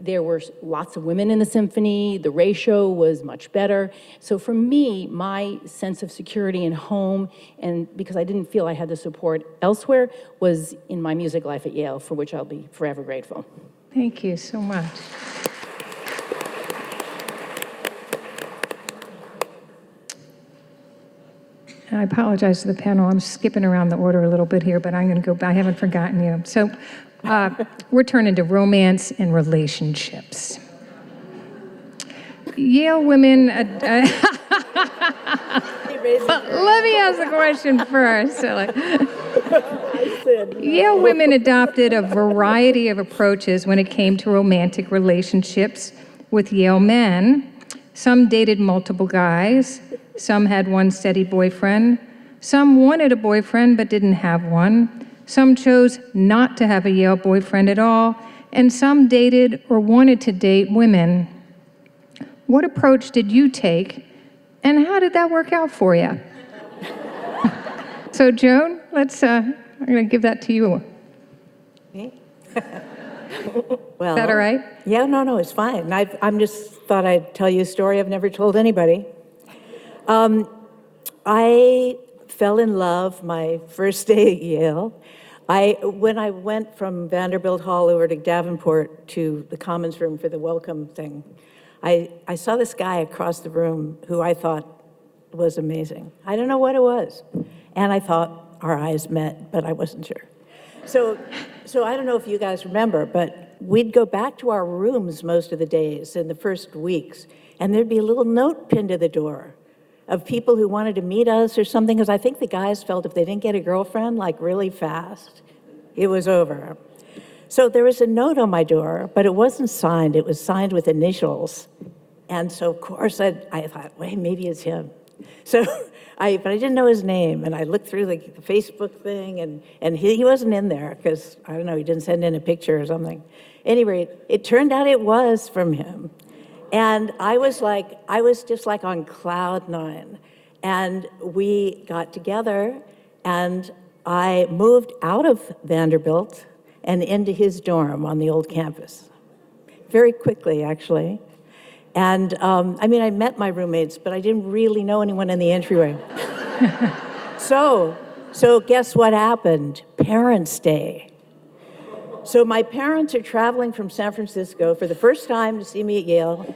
there were lots of women in the symphony. The ratio was much better. So for me, my sense of security and home, and because I didn't feel I had the support elsewhere, was in my music life at Yale, for which I'll be forever grateful. Thank you so much. And I apologize to the panel. I'm skipping around the order a little bit here, but I'm going to go. I haven't forgotten you. So we're turning to romance and relationships. Yale women. But let me ask the question first. Yale women adopted a variety of approaches when it came to romantic relationships with Yale men. Some dated multiple guys. Some had one steady boyfriend. Some wanted a boyfriend but didn't have one. Some chose not to have a Yale boyfriend at all. And some dated or wanted to date women. What approach did you take, and how did that work out for you? So Joan, I'm going to give that to you. Me? Well, is that all right? Yeah, no, it's fine. I'm just thought I'd tell you a story I've never told anybody. I fell in love my first day at Yale. When I went from Vanderbilt Hall over to Davenport to the Commons room for the welcome thing, I saw this guy across the room who I thought was amazing. I don't know what it was. And I thought our eyes met, but I wasn't sure. So I don't know if you guys remember, but we'd go back to our rooms most of the days in the first weeks, and there'd be a little note pinned to the door of people who wanted to meet us or something, because I think the guys felt if they didn't get a girlfriend, like really fast, it was over. So there was a note on my door, but it wasn't signed. It was signed with initials. And so, of course, I thought, wait, maybe it's him. So, but I didn't know his name, and I looked through the Facebook thing, and he wasn't in there, because, I don't know, he didn't send in a picture or something. At any rate, it turned out it was from him. And I was just like on cloud 9. And we got together, and I moved out of Vanderbilt and into his dorm on the old campus. Very quickly, actually. And I met my roommates, but I didn't really know anyone in the entryway. So guess what happened? Parents' Day. So my parents are traveling from San Francisco for the first time to see me at Yale,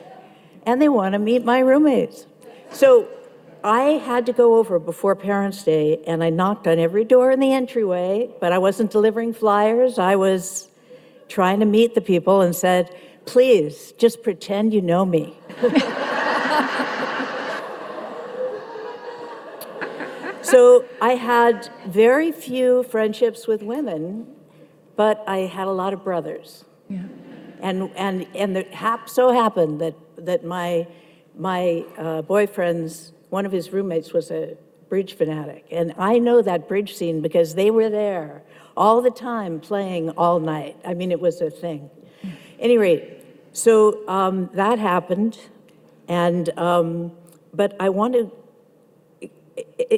and they want to meet my roommates. So I had to go over before Parents' Day, and I knocked on every door in the entryway, but I wasn't delivering flyers. I was trying to meet the people and said, please, just pretend you know me. So I had very few friendships with women, but I had a lot of brothers. Yeah. And it so happened that my boyfriend's, one of his roommates was a bridge fanatic. And I know that bridge scene because they were there all the time playing all night. It was a thing. At any rate, so that happened. And, but I want to,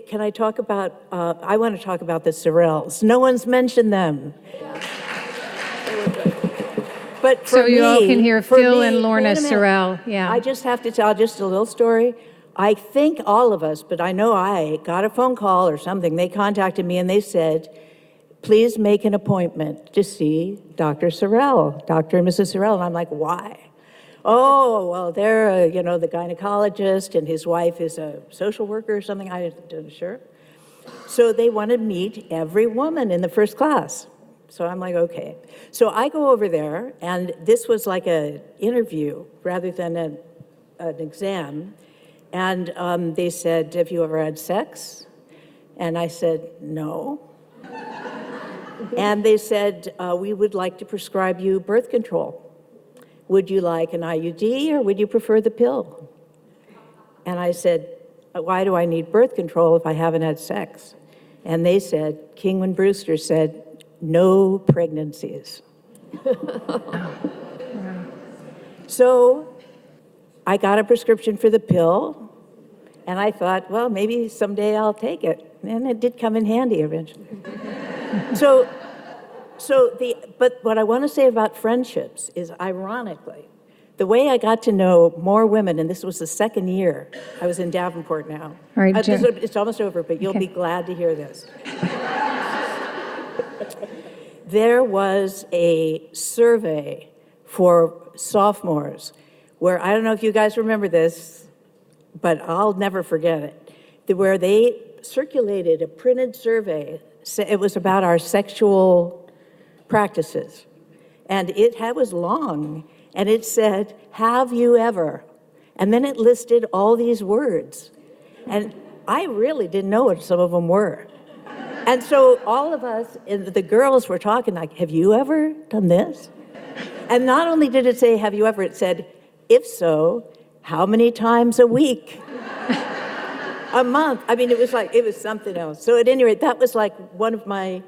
can I talk about, I want to talk about the Shirelles. No one's mentioned them. But for So you all can hear for Phil me- and Lorna wait a minute. Shirelle. Yeah. I just have to tell just a little story. I think all of us, but I know I got a phone call or something. They contacted me and they said, please make an appointment to see Dr. Shirelle, Dr. and Mrs. Shirelle. And I'm like, why? Oh, well, they're, you know, the gynecologist and his wife is a social worker or something. I didn't sure. So they want to meet every woman in the first class. So I'm like, okay. So I go over there, and this was like an interview rather than an exam. And they said, have you ever had sex? And I said, no. And they said, we would like to prescribe you birth control. Would you like an IUD or would you prefer the pill? And I said, why do I need birth control if I haven't had sex? And they said, Kingman Brewster said, no pregnancies. So I got a prescription for the pill, and I thought, well, maybe someday I'll take it. And it did come in handy eventually. But what I want to say about friendships is, ironically, the way I got to know more women, and this was the second year I was in Davenport now. All right, Jen. It's almost over, but you'll be glad to hear this. There was a survey for sophomores where, I don't know if you guys remember this, but I'll never forget it, where they circulated a printed survey. It was about our sexual practices. And it was long, and it said, have you ever? And then it listed all these words. And I really didn't know what some of them were. And so all of us, and the girls were talking like, have you ever done this? And not only did it say, have you ever, it said, if so, how many times a week? A month. I mean, it was something else. So at any rate, that was like one of my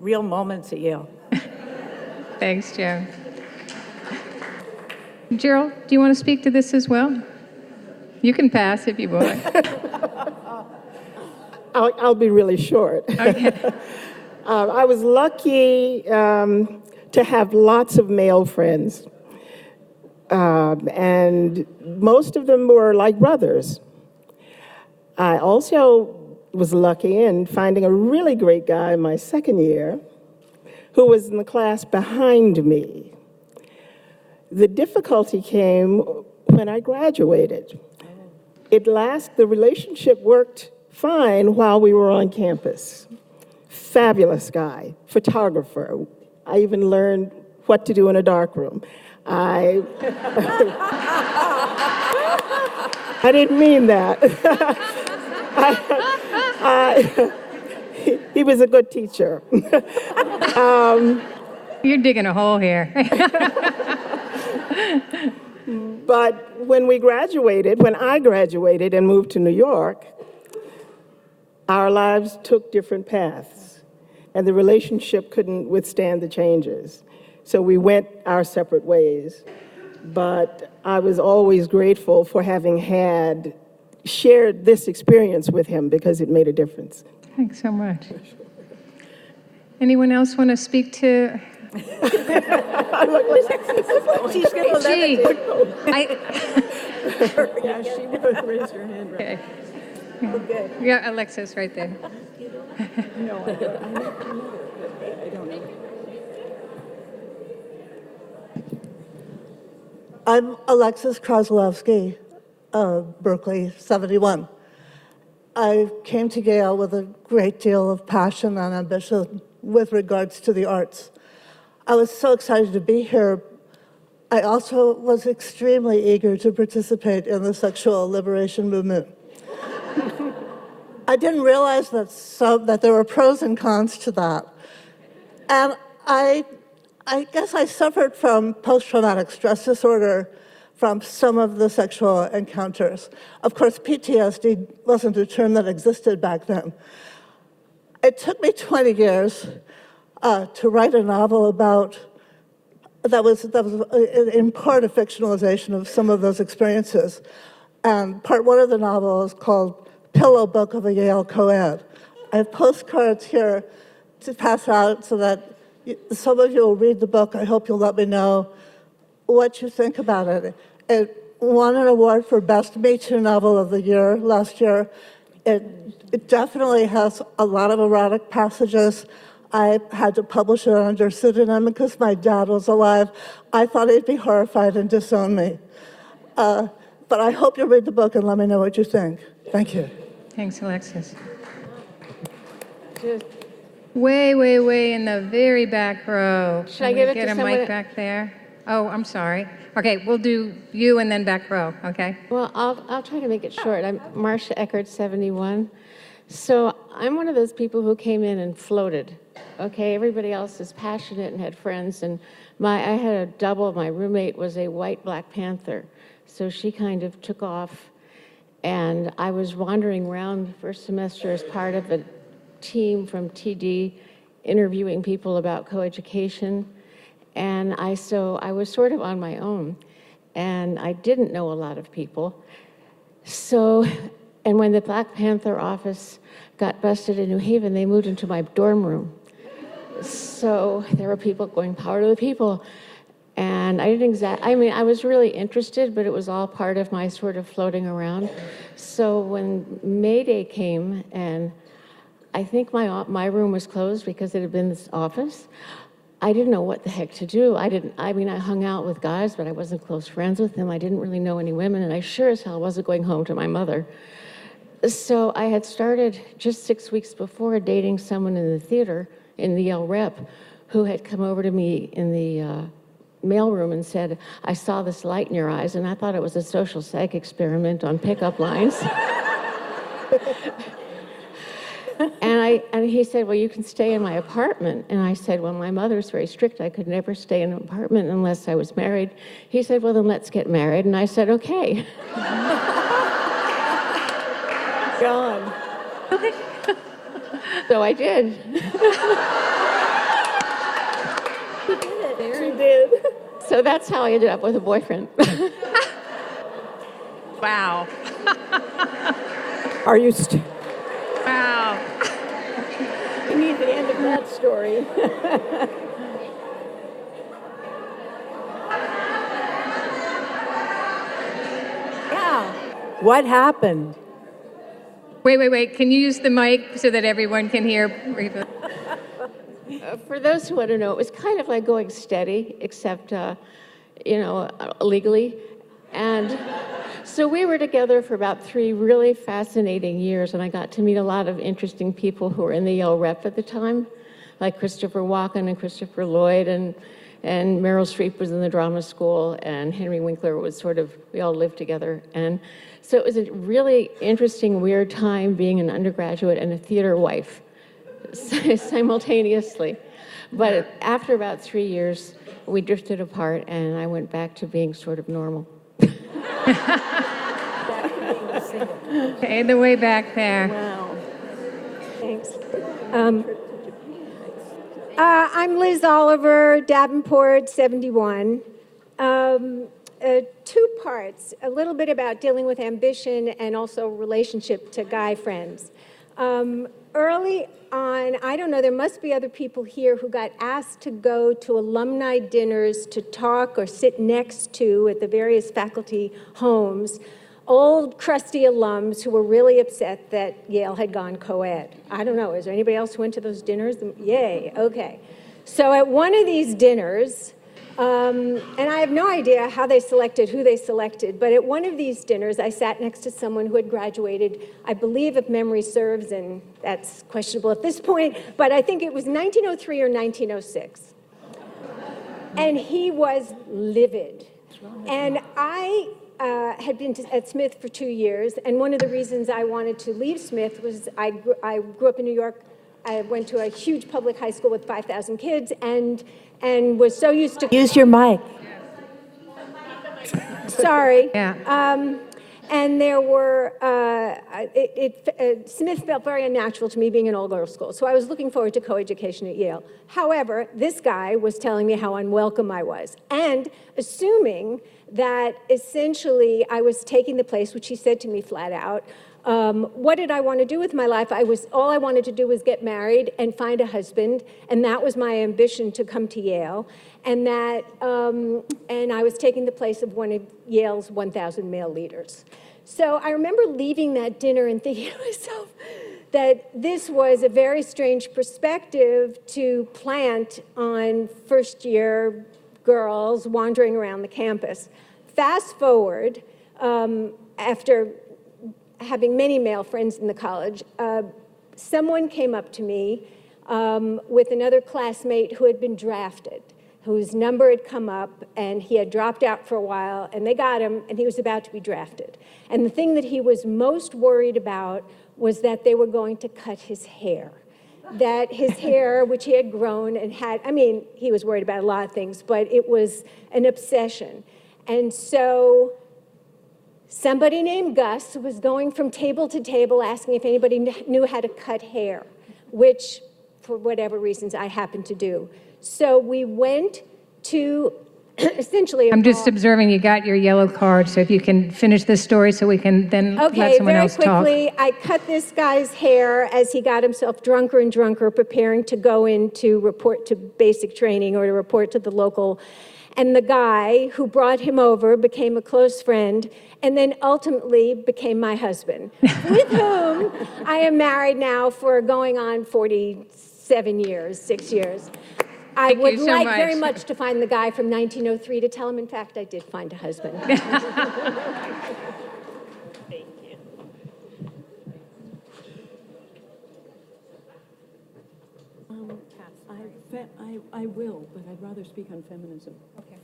real moments at Yale. Thanks, Joan. Gerald, do you want to speak to this as well? You can pass if you want. I'll be really short. Okay. I was lucky to have lots of male friends. And most of them were like brothers. I also was lucky in finding a really great guy in my second year who was in the class behind me. The difficulty came when I graduated. The relationship worked fine while we were on campus. Fabulous guy, photographer. I even learned what to do in a darkroom. I didn't mean that. He was a good teacher. You're digging a hole here. But when I graduated and moved to New York, our lives took different paths, and the relationship couldn't withstand the changes. So we went our separate ways. But I was always grateful for having shared this experience with him because it made a difference. Thanks so much. Anyone else want to speak to? She's going to let it Yeah, she both raised her hand. Right. Okay. Yeah, Alexis, right there. No, I don't know. I'm Alexis Kozlowski, Berkeley 71. I came to Yale with a great deal of passion and ambition with regards to the arts. I was so excited to be here. I also was extremely eager to participate in the sexual liberation movement. I didn't realize that there were pros and cons to that. And I guess I suffered from post-traumatic stress disorder from some of the sexual encounters. Of course, PTSD wasn't a term that existed back then. It took me 20 years to write a novel about that was in part a fictionalization of some of those experiences. And part one of the novel is called Pillow Book of a Yale Co-ed. I have postcards here to pass out so that some of you will read the book. I hope you'll let me know what you think about it. It won an award for Best Me Too Novel of the Year last year. It definitely has a lot of erotic passages. I had to publish it under pseudonym because my dad was alive. I thought he'd be horrified and disown me. But I hope you'll read the book and let me know what you think. Thank you. Thanks, Alexis. Way, way, way in the very back row. Should I give it to get a someone? mic back there? Oh, I'm sorry. Okay, we'll do you and then back row, okay? Well, I'll try to make it short. I'm Marcia Eckert, 71. So I'm one of those people who came in and floated. Okay, everybody else is passionate and had friends, and I had a double. My roommate was a white Black Panther, so she kind of took off, and I was wandering around the first semester as part of a team from TD interviewing people about coeducation, and I was sort of on my own, and I didn't know a lot of people. So, and when the Black Panther office got busted in New Haven, they moved into my dorm room. So there were people going, power to the people. And I didn't I was really interested, but it was all part of my sort of floating around. So when May Day came, and I think my room was closed because it had been this office, I didn't know what the heck to do. I hung out with guys, but I wasn't close friends with them. I didn't really know any women, and I sure as hell wasn't going home to my mother. So I had started just 6 weeks before dating someone in the theater, in the Yale Rep, who had come over to me in the mailroom and said, I saw this light in your eyes, and I thought it was a social psych experiment on pickup lines. And he said, well, you can stay in my apartment. And I said, well, my mother's very strict. I could never stay in an apartment unless I was married. He said, well, then let's get married. And I said, okay. Gone. So I did. She did. So that's how I ended up with a boyfriend. Wow. Are you Wow. We need the end of that story. Yeah. What happened? Wait. Can you use the mic so that everyone can hear? For those who want to know, it was kind of like going steady, except, legally. And so we were together for about 3 really fascinating years, and I got to meet a lot of interesting people who were in the Yale Rep at the time, like Christopher Walken and Christopher Lloyd, and Meryl Streep was in the drama school, and Henry Winkler was we all lived together. And so it was a really interesting, weird time being an undergraduate and a theater wife simultaneously. But after about 3 years, we drifted apart, and I went back to being sort of normal. Okay, the way back there. Wow. Thanks. I'm Liz Oliver, Davenport, 71. 2 parts, a little bit about dealing with ambition and also relationship to guy friends. Early on, I don't know, there must be other people here who got asked to go to alumni dinners to talk or sit next to at the various faculty homes, old crusty alums who were really upset that Yale had gone co-ed. I don't know, is there anybody else who went to those dinners? Yay, okay. So at one of these dinners, and I have no idea how they selected, who they selected, but at one of these dinners, I sat next to someone who had graduated, I believe if memory serves, and that's questionable at this point, but I think it was 1903 or 1906. And he was livid. And I had been at Smith for 2 years, and one of the reasons I wanted to leave Smith was I grew up in New York. I went to a huge public high school with 5,000 kids, and was so used to... Use your mic. Sorry. Yeah. And there were, Smith felt very unnatural to me being an all-girls school, so I was looking forward to coeducation at Yale. However, this guy was telling me how unwelcome I was, and assuming that essentially I was taking the place, which he said to me flat out. What did I want to do with my life? All I wanted to do was get married and find a husband, and that was my ambition to come to Yale. And and I was taking the place of one of Yale's 1,000 male leaders. So I remember leaving that dinner and thinking to myself that this was a very strange perspective to plant on first-year girls wandering around the campus. Fast forward, after having many male friends in the college, someone came up to me with another classmate who had been drafted, whose number had come up, and he had dropped out for a while, and they got him, and he was about to be drafted. And the thing that he was most worried about was that they were going to cut his hair. That his hair, which he had grown and had, I mean, he was worried about a lot of things, but it was an obsession. And so somebody named Gus was going from table to table asking if anybody knew how to cut hair, which, for whatever reasons, I happened to do. So we went to essentially I'm just observing you got your yellow card, so if you can finish this story so we can then let someone else talk. Okay, very quickly, I cut this guy's hair as he got himself drunker and drunker, preparing to go in to report to basic training or to report to the local. And the guy who brought him over became a close friend and then ultimately became my husband, with whom I am married now for going on 47 years, 6 years. I would like very much to find the guy from 1903 to tell him, in fact, I did find a husband. Thank you. I will, but I'd rather speak on feminism. Okay.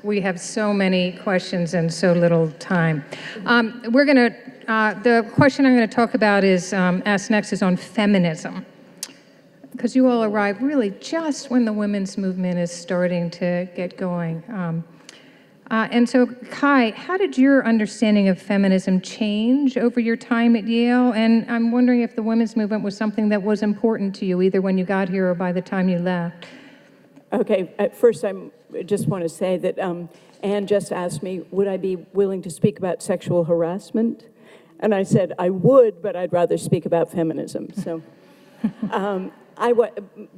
We have so many questions and so little time. The question I'm going to talk about is, asked next is on feminism. Because you all arrived really just when the women's movement is starting to get going. And so, Kai, how did your understanding of feminism change over your time at Yale? And I'm wondering if the women's movement was something that was important to you, either when you got here or by the time you left. Okay, at first I just want to say that Anne just asked me, would I be willing to speak about sexual harassment? And I said, I would, but I'd rather speak about feminism. So,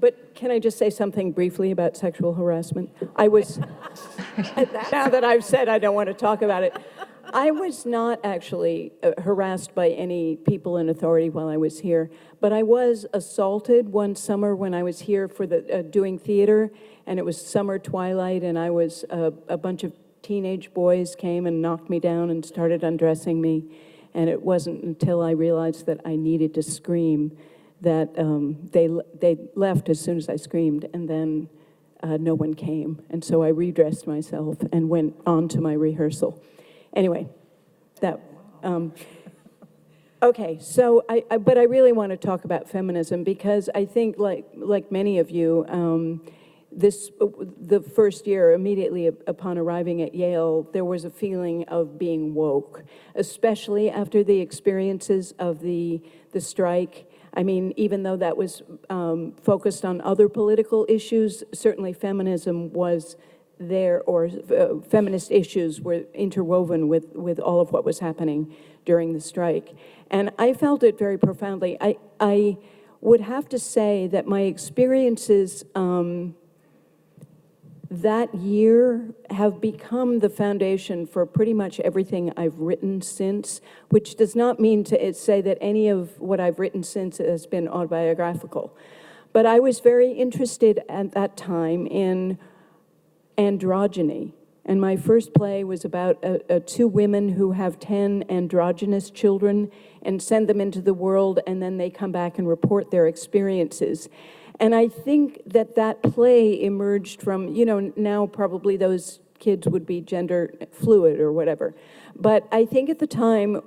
but can I just say something briefly about sexual harassment? I was, now that I've said I don't want to talk about it, I was not actually harassed by any people in authority while I was here, but I was assaulted one summer when I was here for the doing theater, and it was summer twilight, and a bunch of teenage boys came and knocked me down and started undressing me, and it wasn't until I realized that I needed to scream that they left as soon as I screamed, and then no one came. And so I redressed myself and went on to my rehearsal. Anyway, okay, so but I really want to talk about feminism because I think, like many of you, the first year, immediately upon arriving at Yale, there was a feeling of being woke, especially after the experiences of the strike. I mean, even though that was focused on other political issues, certainly feminism was there, or feminist issues were interwoven with all of what was happening during the strike. And I felt it very profoundly. I would have to say that my experiences that year have become the foundation for pretty much everything I've written since, which does not mean to say that any of what I've written since has been autobiographical. But I was very interested at that time in androgyny. And my first play was about two women who have 10 androgynous children and send them into the world, and then they come back and report their experiences. And I think that play emerged from, now probably those kids would be gender fluid or whatever. But I think at the time,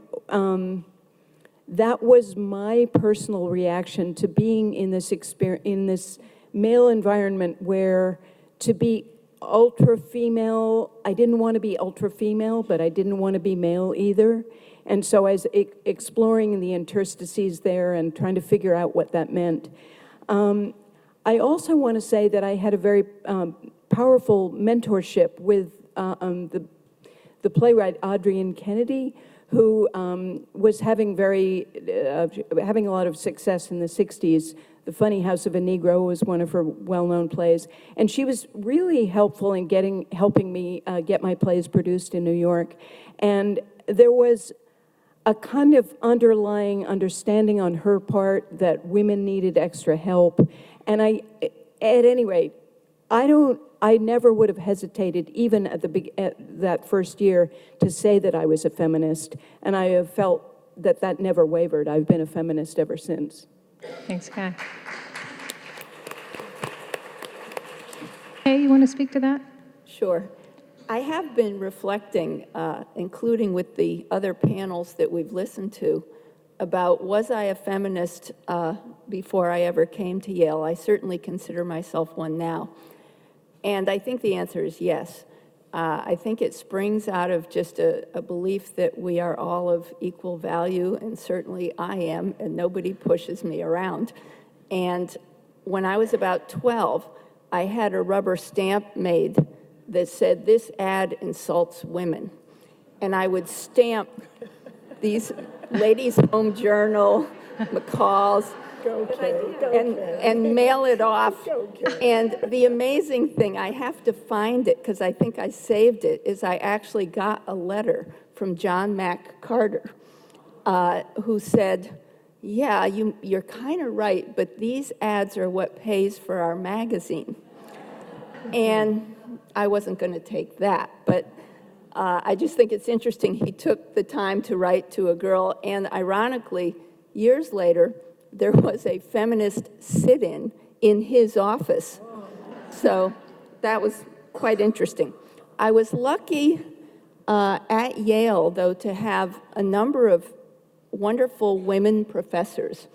that was my personal reaction to being in this male environment where to be ultra female. I didn't want to be ultra female, but I didn't want to be male either. And so I was exploring the interstices there and trying to figure out what that meant. I also want to say that I had a very powerful mentorship with the playwright Adrienne Kennedy, who was having a lot of success in the 60s. The Funny House of a Negro was one of her well-known plays. And she was really helpful in helping me get my plays produced in New York. And there was a kind of underlying understanding on her part that women needed extra help. And at any rate, I never would have hesitated, even at that first year, to say that I was a feminist. And I have felt that never wavered. I've been a feminist ever since. Thanks, Kai. Hey, you want to speak to that? Sure. I have been reflecting, including with the other panels that we've listened to, about was I a feminist before I ever came to Yale? I certainly consider myself one now. And I think the answer is yes. I think it springs out of just a belief that we are all of equal value, and certainly I am, and nobody pushes me around. And when I was about 12, I had a rubber stamp made that said, "This ad insults women." And I would stamp these Ladies' Home Journal, McCall's, and mail it off. And the amazing thing, I have to find it because I think I saved it, is I actually got a letter from John Mack Carter who said, "Yeah, you're kind of right, but these ads are what pays for our magazine." And I wasn't going to take that, but I just think it's interesting. He took the time to write to a girl, and ironically, years later, there was a feminist sit-in in his office. So that was quite interesting. I was lucky at Yale, though, to have a number of wonderful women professors.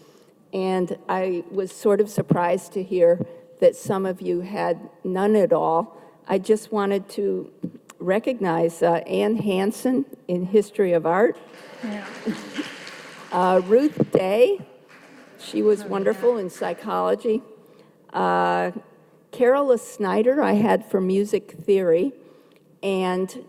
And I was sort of surprised to hear that some of you had none at all. I just wanted to recognize Anne Hansen in History of Art. Yeah. Ruth Day, she was wonderful in psychology. Carola Snyder I had for music theory, and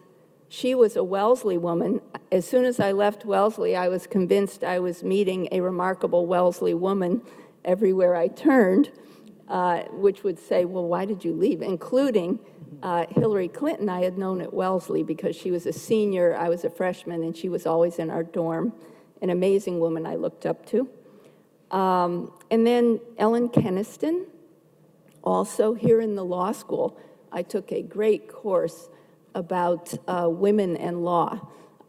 she was a Wellesley woman. As soon as I left Wellesley, I was convinced I was meeting a remarkable Wellesley woman everywhere I turned, which would say, well, why did you leave? Including Hillary Clinton I had known at Wellesley because she was a senior, I was a freshman, and she was always in our dorm. An amazing woman I looked up to. And then Ellen Kenaston, also here in the law school, I took a great course about women and law.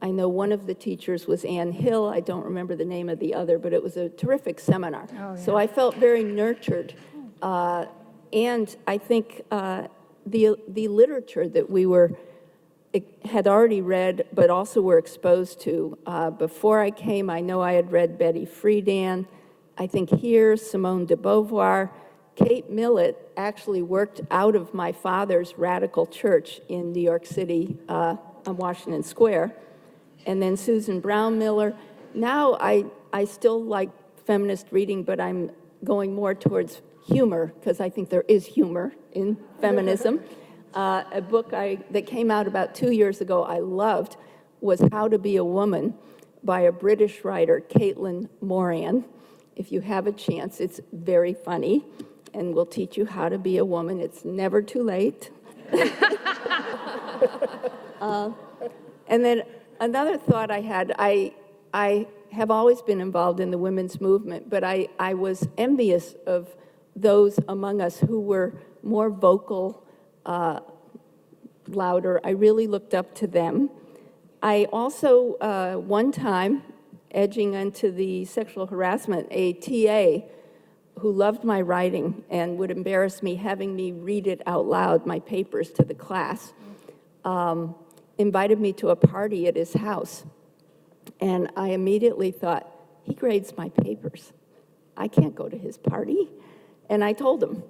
I know one of the teachers was Ann Hill. I don't remember the name of the other, but it was a terrific seminar. Oh, yeah. So I felt very nurtured. And I think the literature that we had already read, but also were exposed to. Before I came, I know I had read Betty Friedan. I think here, Simone de Beauvoir. Kate Millett actually worked out of my father's radical church in New York City on Washington Square. And then Susan Brown Miller. Now I still like feminist reading, but I'm going more towards humor, because I think there is humor in feminism. A book that came out about 2 years ago I loved was How to Be a Woman by a British writer, Caitlin Moran. If you have a chance, it's very funny, and will teach you how to be a woman. It's never too late. And then another thought I had, I have always been involved in the women's movement, but I was envious of those among us who were more vocal, louder. I really looked up to them. I also, one time, edging into the sexual harassment, a TA who loved my writing and would embarrass me having me read it out loud, my papers, to the class, invited me to a party at his house. And I immediately thought, he grades my papers. I can't go to his party. And I told him.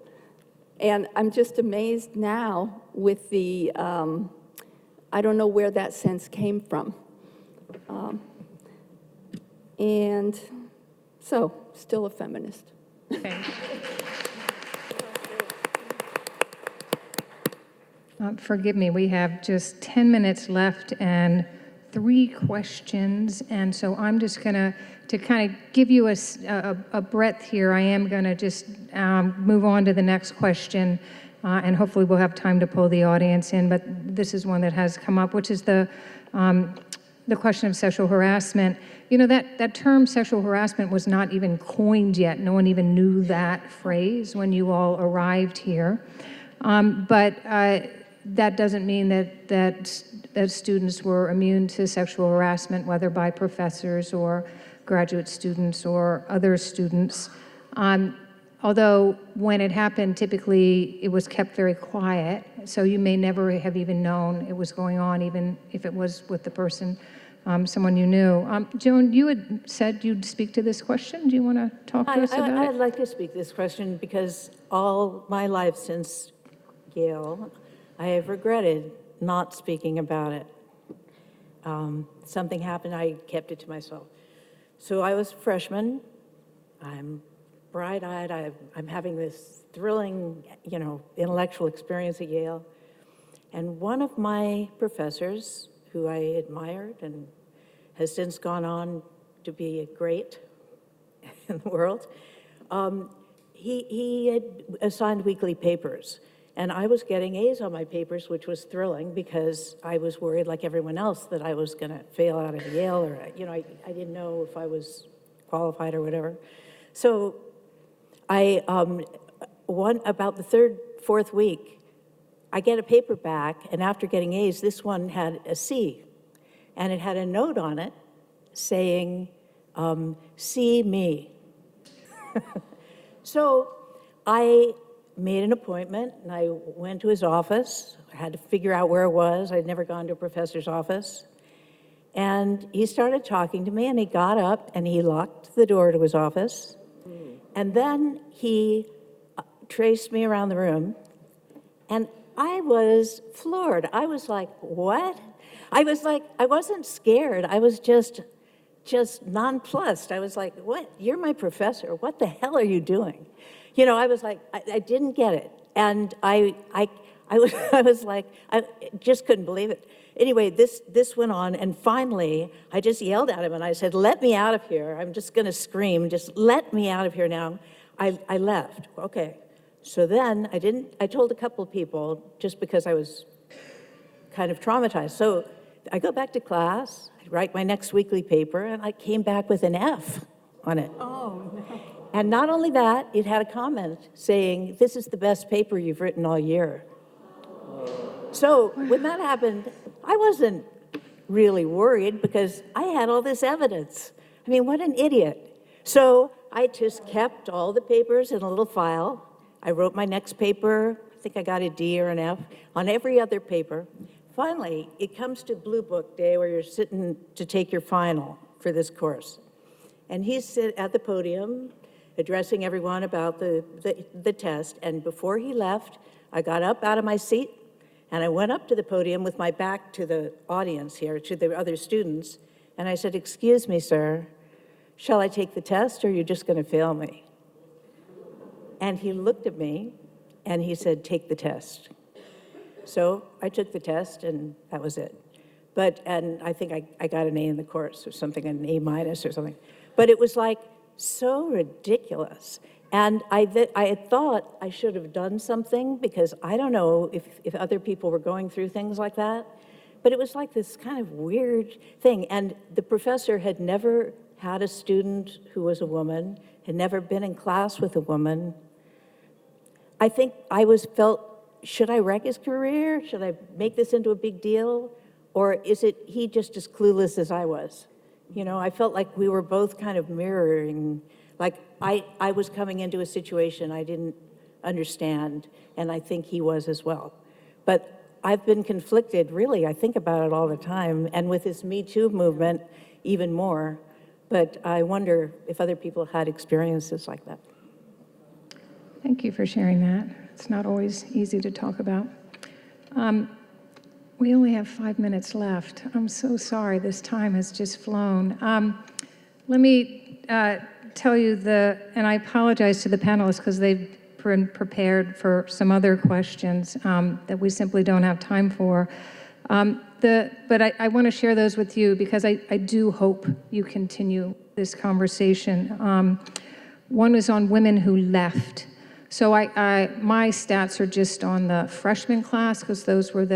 And I'm just amazed now with the, I don't know where that sense came from. And so, still a feminist. Forgive me, we have just 10 minutes left and 3 questions, and so I'm just gonna, to kind of give you a breadth here, I am gonna just move on to the next question, and hopefully we'll have time to pull the audience in, but this is one that has come up, which is the question of sexual harassment. You know, that term sexual harassment was not even coined yet. No one even knew that phrase when you all arrived here. That doesn't mean that students were immune to sexual harassment, whether by professors or graduate students or other students. Although when it happened, typically it was kept very quiet, so you may never have even known it was going on, even if it was with the person, someone you knew. Joan, you had said you'd speak to this question. Do you want to talk to us about it? I'd like to speak to this question because all my life since Yale, I have regretted not speaking about it. Something happened, I kept it to myself. So I was a freshman. I'm bright-eyed. I'm having this thrilling, intellectual experience at Yale. And one of my professors, who I admired and has since gone on to be a great in the world, he had assigned weekly papers. And I was getting A's on my papers, which was thrilling because I was worried, like everyone else, that I was going to fail out of Yale, or I didn't know if I was qualified or whatever. So about the third, fourth week, I get a paper back, and after getting A's, this one had a C, and it had a note on it saying, "See me." So I made an appointment, and I went to his office. I had to figure out where it was. I'd never gone to a professor's office. And he started talking to me, and he got up, and he locked the door to his office. And then he traced me around the room, and I was floored. I was like, what? I wasn't scared. I was just nonplussed. I was like, what? You're my professor. What the hell are you doing? I was like, I didn't get it. And I was like, I just couldn't believe it. Anyway, this went on, and finally, I just yelled at him, and I said, let me out of here. I'm just going to scream. Just let me out of here now. I left. Okay. So then I told a couple of people just because I was kind of traumatized. So I go back to class, I write my next weekly paper, and I came back with an F on it. Oh, no. And not only that, it had a comment saying, this is the best paper you've written all year. So when that happened, I wasn't really worried because I had all this evidence. I mean, what an idiot. So I just kept all the papers in a little file. I wrote my next paper. I think I got a D or an F on every other paper. Finally, it comes to Blue Book Day where you're sitting to take your final for this course. And he's at the podium addressing everyone about the test. And before he left, I got up out of my seat and I went up to the podium with my back to the audience here, to the other students. And I said, excuse me, sir, shall I take the test or are you just going to fail me? And he looked at me and he said, take the test. So I took the test and that was it. And I think I got an A in the course or something, an A minus or something. But it was like so ridiculous. And I had thought I should have done something because I don't know if other people were going through things like that. But it was like this kind of weird thing. And the professor had never had a student who was a woman, had never been in class with a woman. I think I felt, should I wreck his career? Should I make this into a big deal? Or is it he just as clueless as I was? I felt like we were both kind of mirroring, like I was coming into a situation I didn't understand, and I think he was as well. But I've been conflicted, really, I think about it all the time, and with this Me Too movement, even more. But I wonder if other people had experiences like that. Thank you for sharing that. It's not always easy to talk about. We only have 5 minutes left. I'm so sorry. This time has just flown. Let me tell you and I apologize to the panelists because they've been prepared for some other questions that we simply don't have time for. But I want to share those with you because I do hope you continue this conversation. One is on women who left. So my stats are just on the freshman class because those were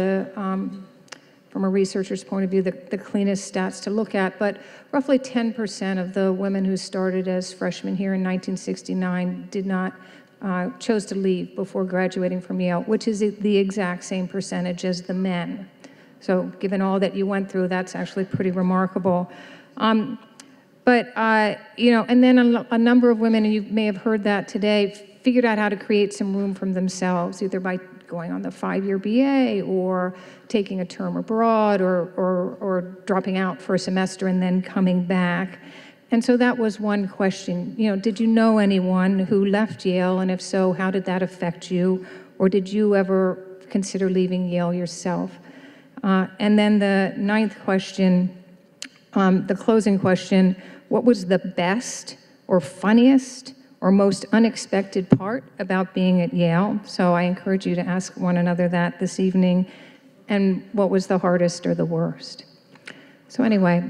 from a researcher's point of view, the cleanest stats to look at. But roughly 10% of the women who started as freshmen here in 1969 chose to leave before graduating from Yale, which is the exact same percentage as the men. So given all that you went through, that's actually pretty remarkable. And then a number of women, and you may have heard that today, figured out how to create some room for themselves, either by going on the 5-year BA or taking a term abroad or dropping out for a semester and then coming back. And so that was one question. Did you know anyone who left Yale? And if so, how did that affect you? Or did you ever consider leaving Yale yourself? And then the 9th question, the closing question, what was the best or funniest or most unexpected part about being at Yale? So I encourage you to ask one another that this evening. And what was the hardest or the worst? So anyway,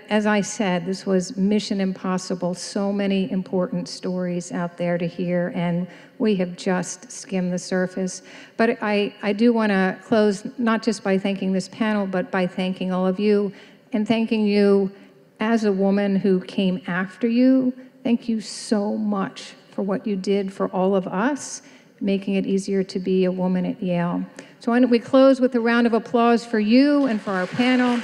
as I said, this was mission impossible. So many important stories out there to hear, and we have just skimmed the surface. But I do want to close not just by thanking this panel, but by thanking all of you, and thanking you as a woman who came after you. Thank you so much for what you did for all of us, making it easier to be a woman at Yale. So why don't we close with a round of applause for you and for our panel.